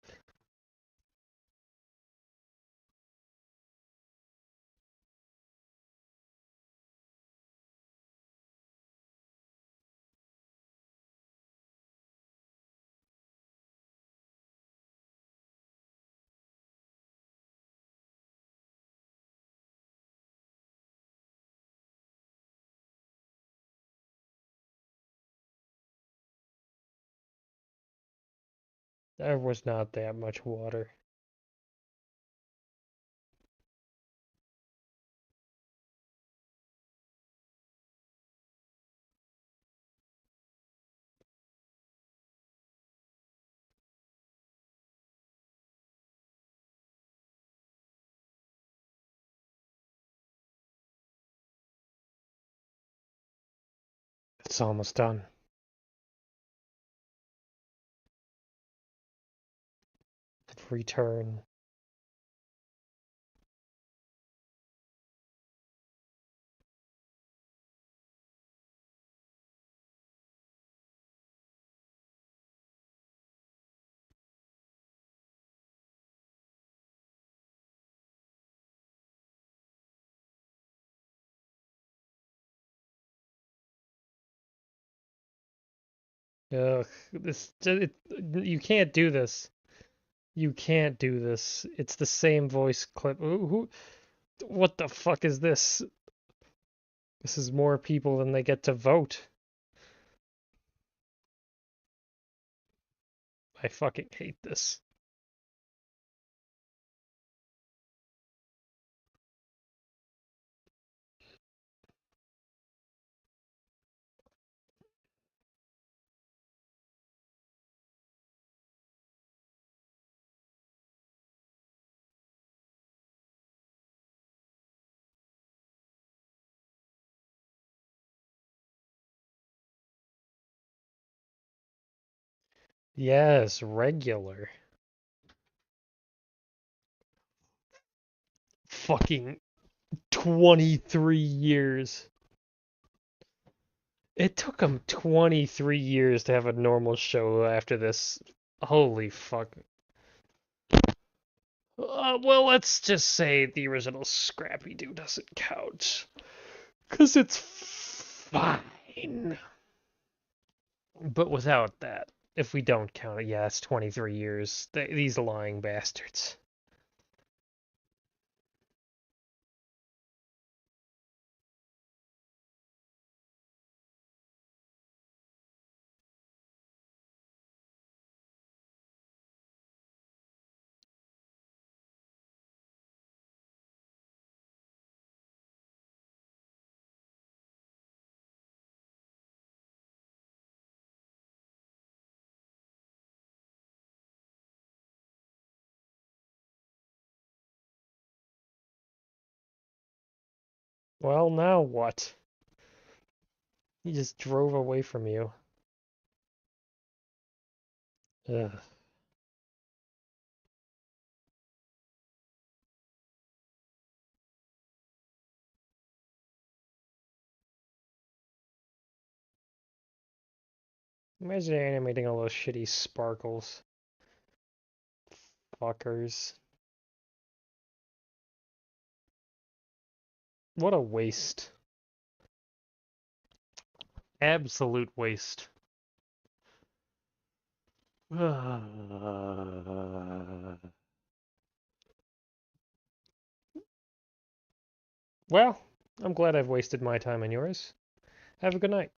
there was not that much water. It's almost done. Return. Ugh, you can't do this. You can't do this. It's the same voice clip. What the fuck is this? This is more people than they get to vote. I fucking hate this. Yes, regular. Fucking 23 years. It took them 23 years to have a normal show after this. Holy fuck. Well, let's just say the original Scrappy Doo doesn't count. Because it's fine. But without that, if we don't count it, yeah, it's 23 years. These lying bastards. Well, now what? He just drove away from you. Ugh. Imagine animating all those shitty sparkles. Fuckers. What a waste. Absolute waste. Well, I'm glad I've wasted my time and yours. Have a good night.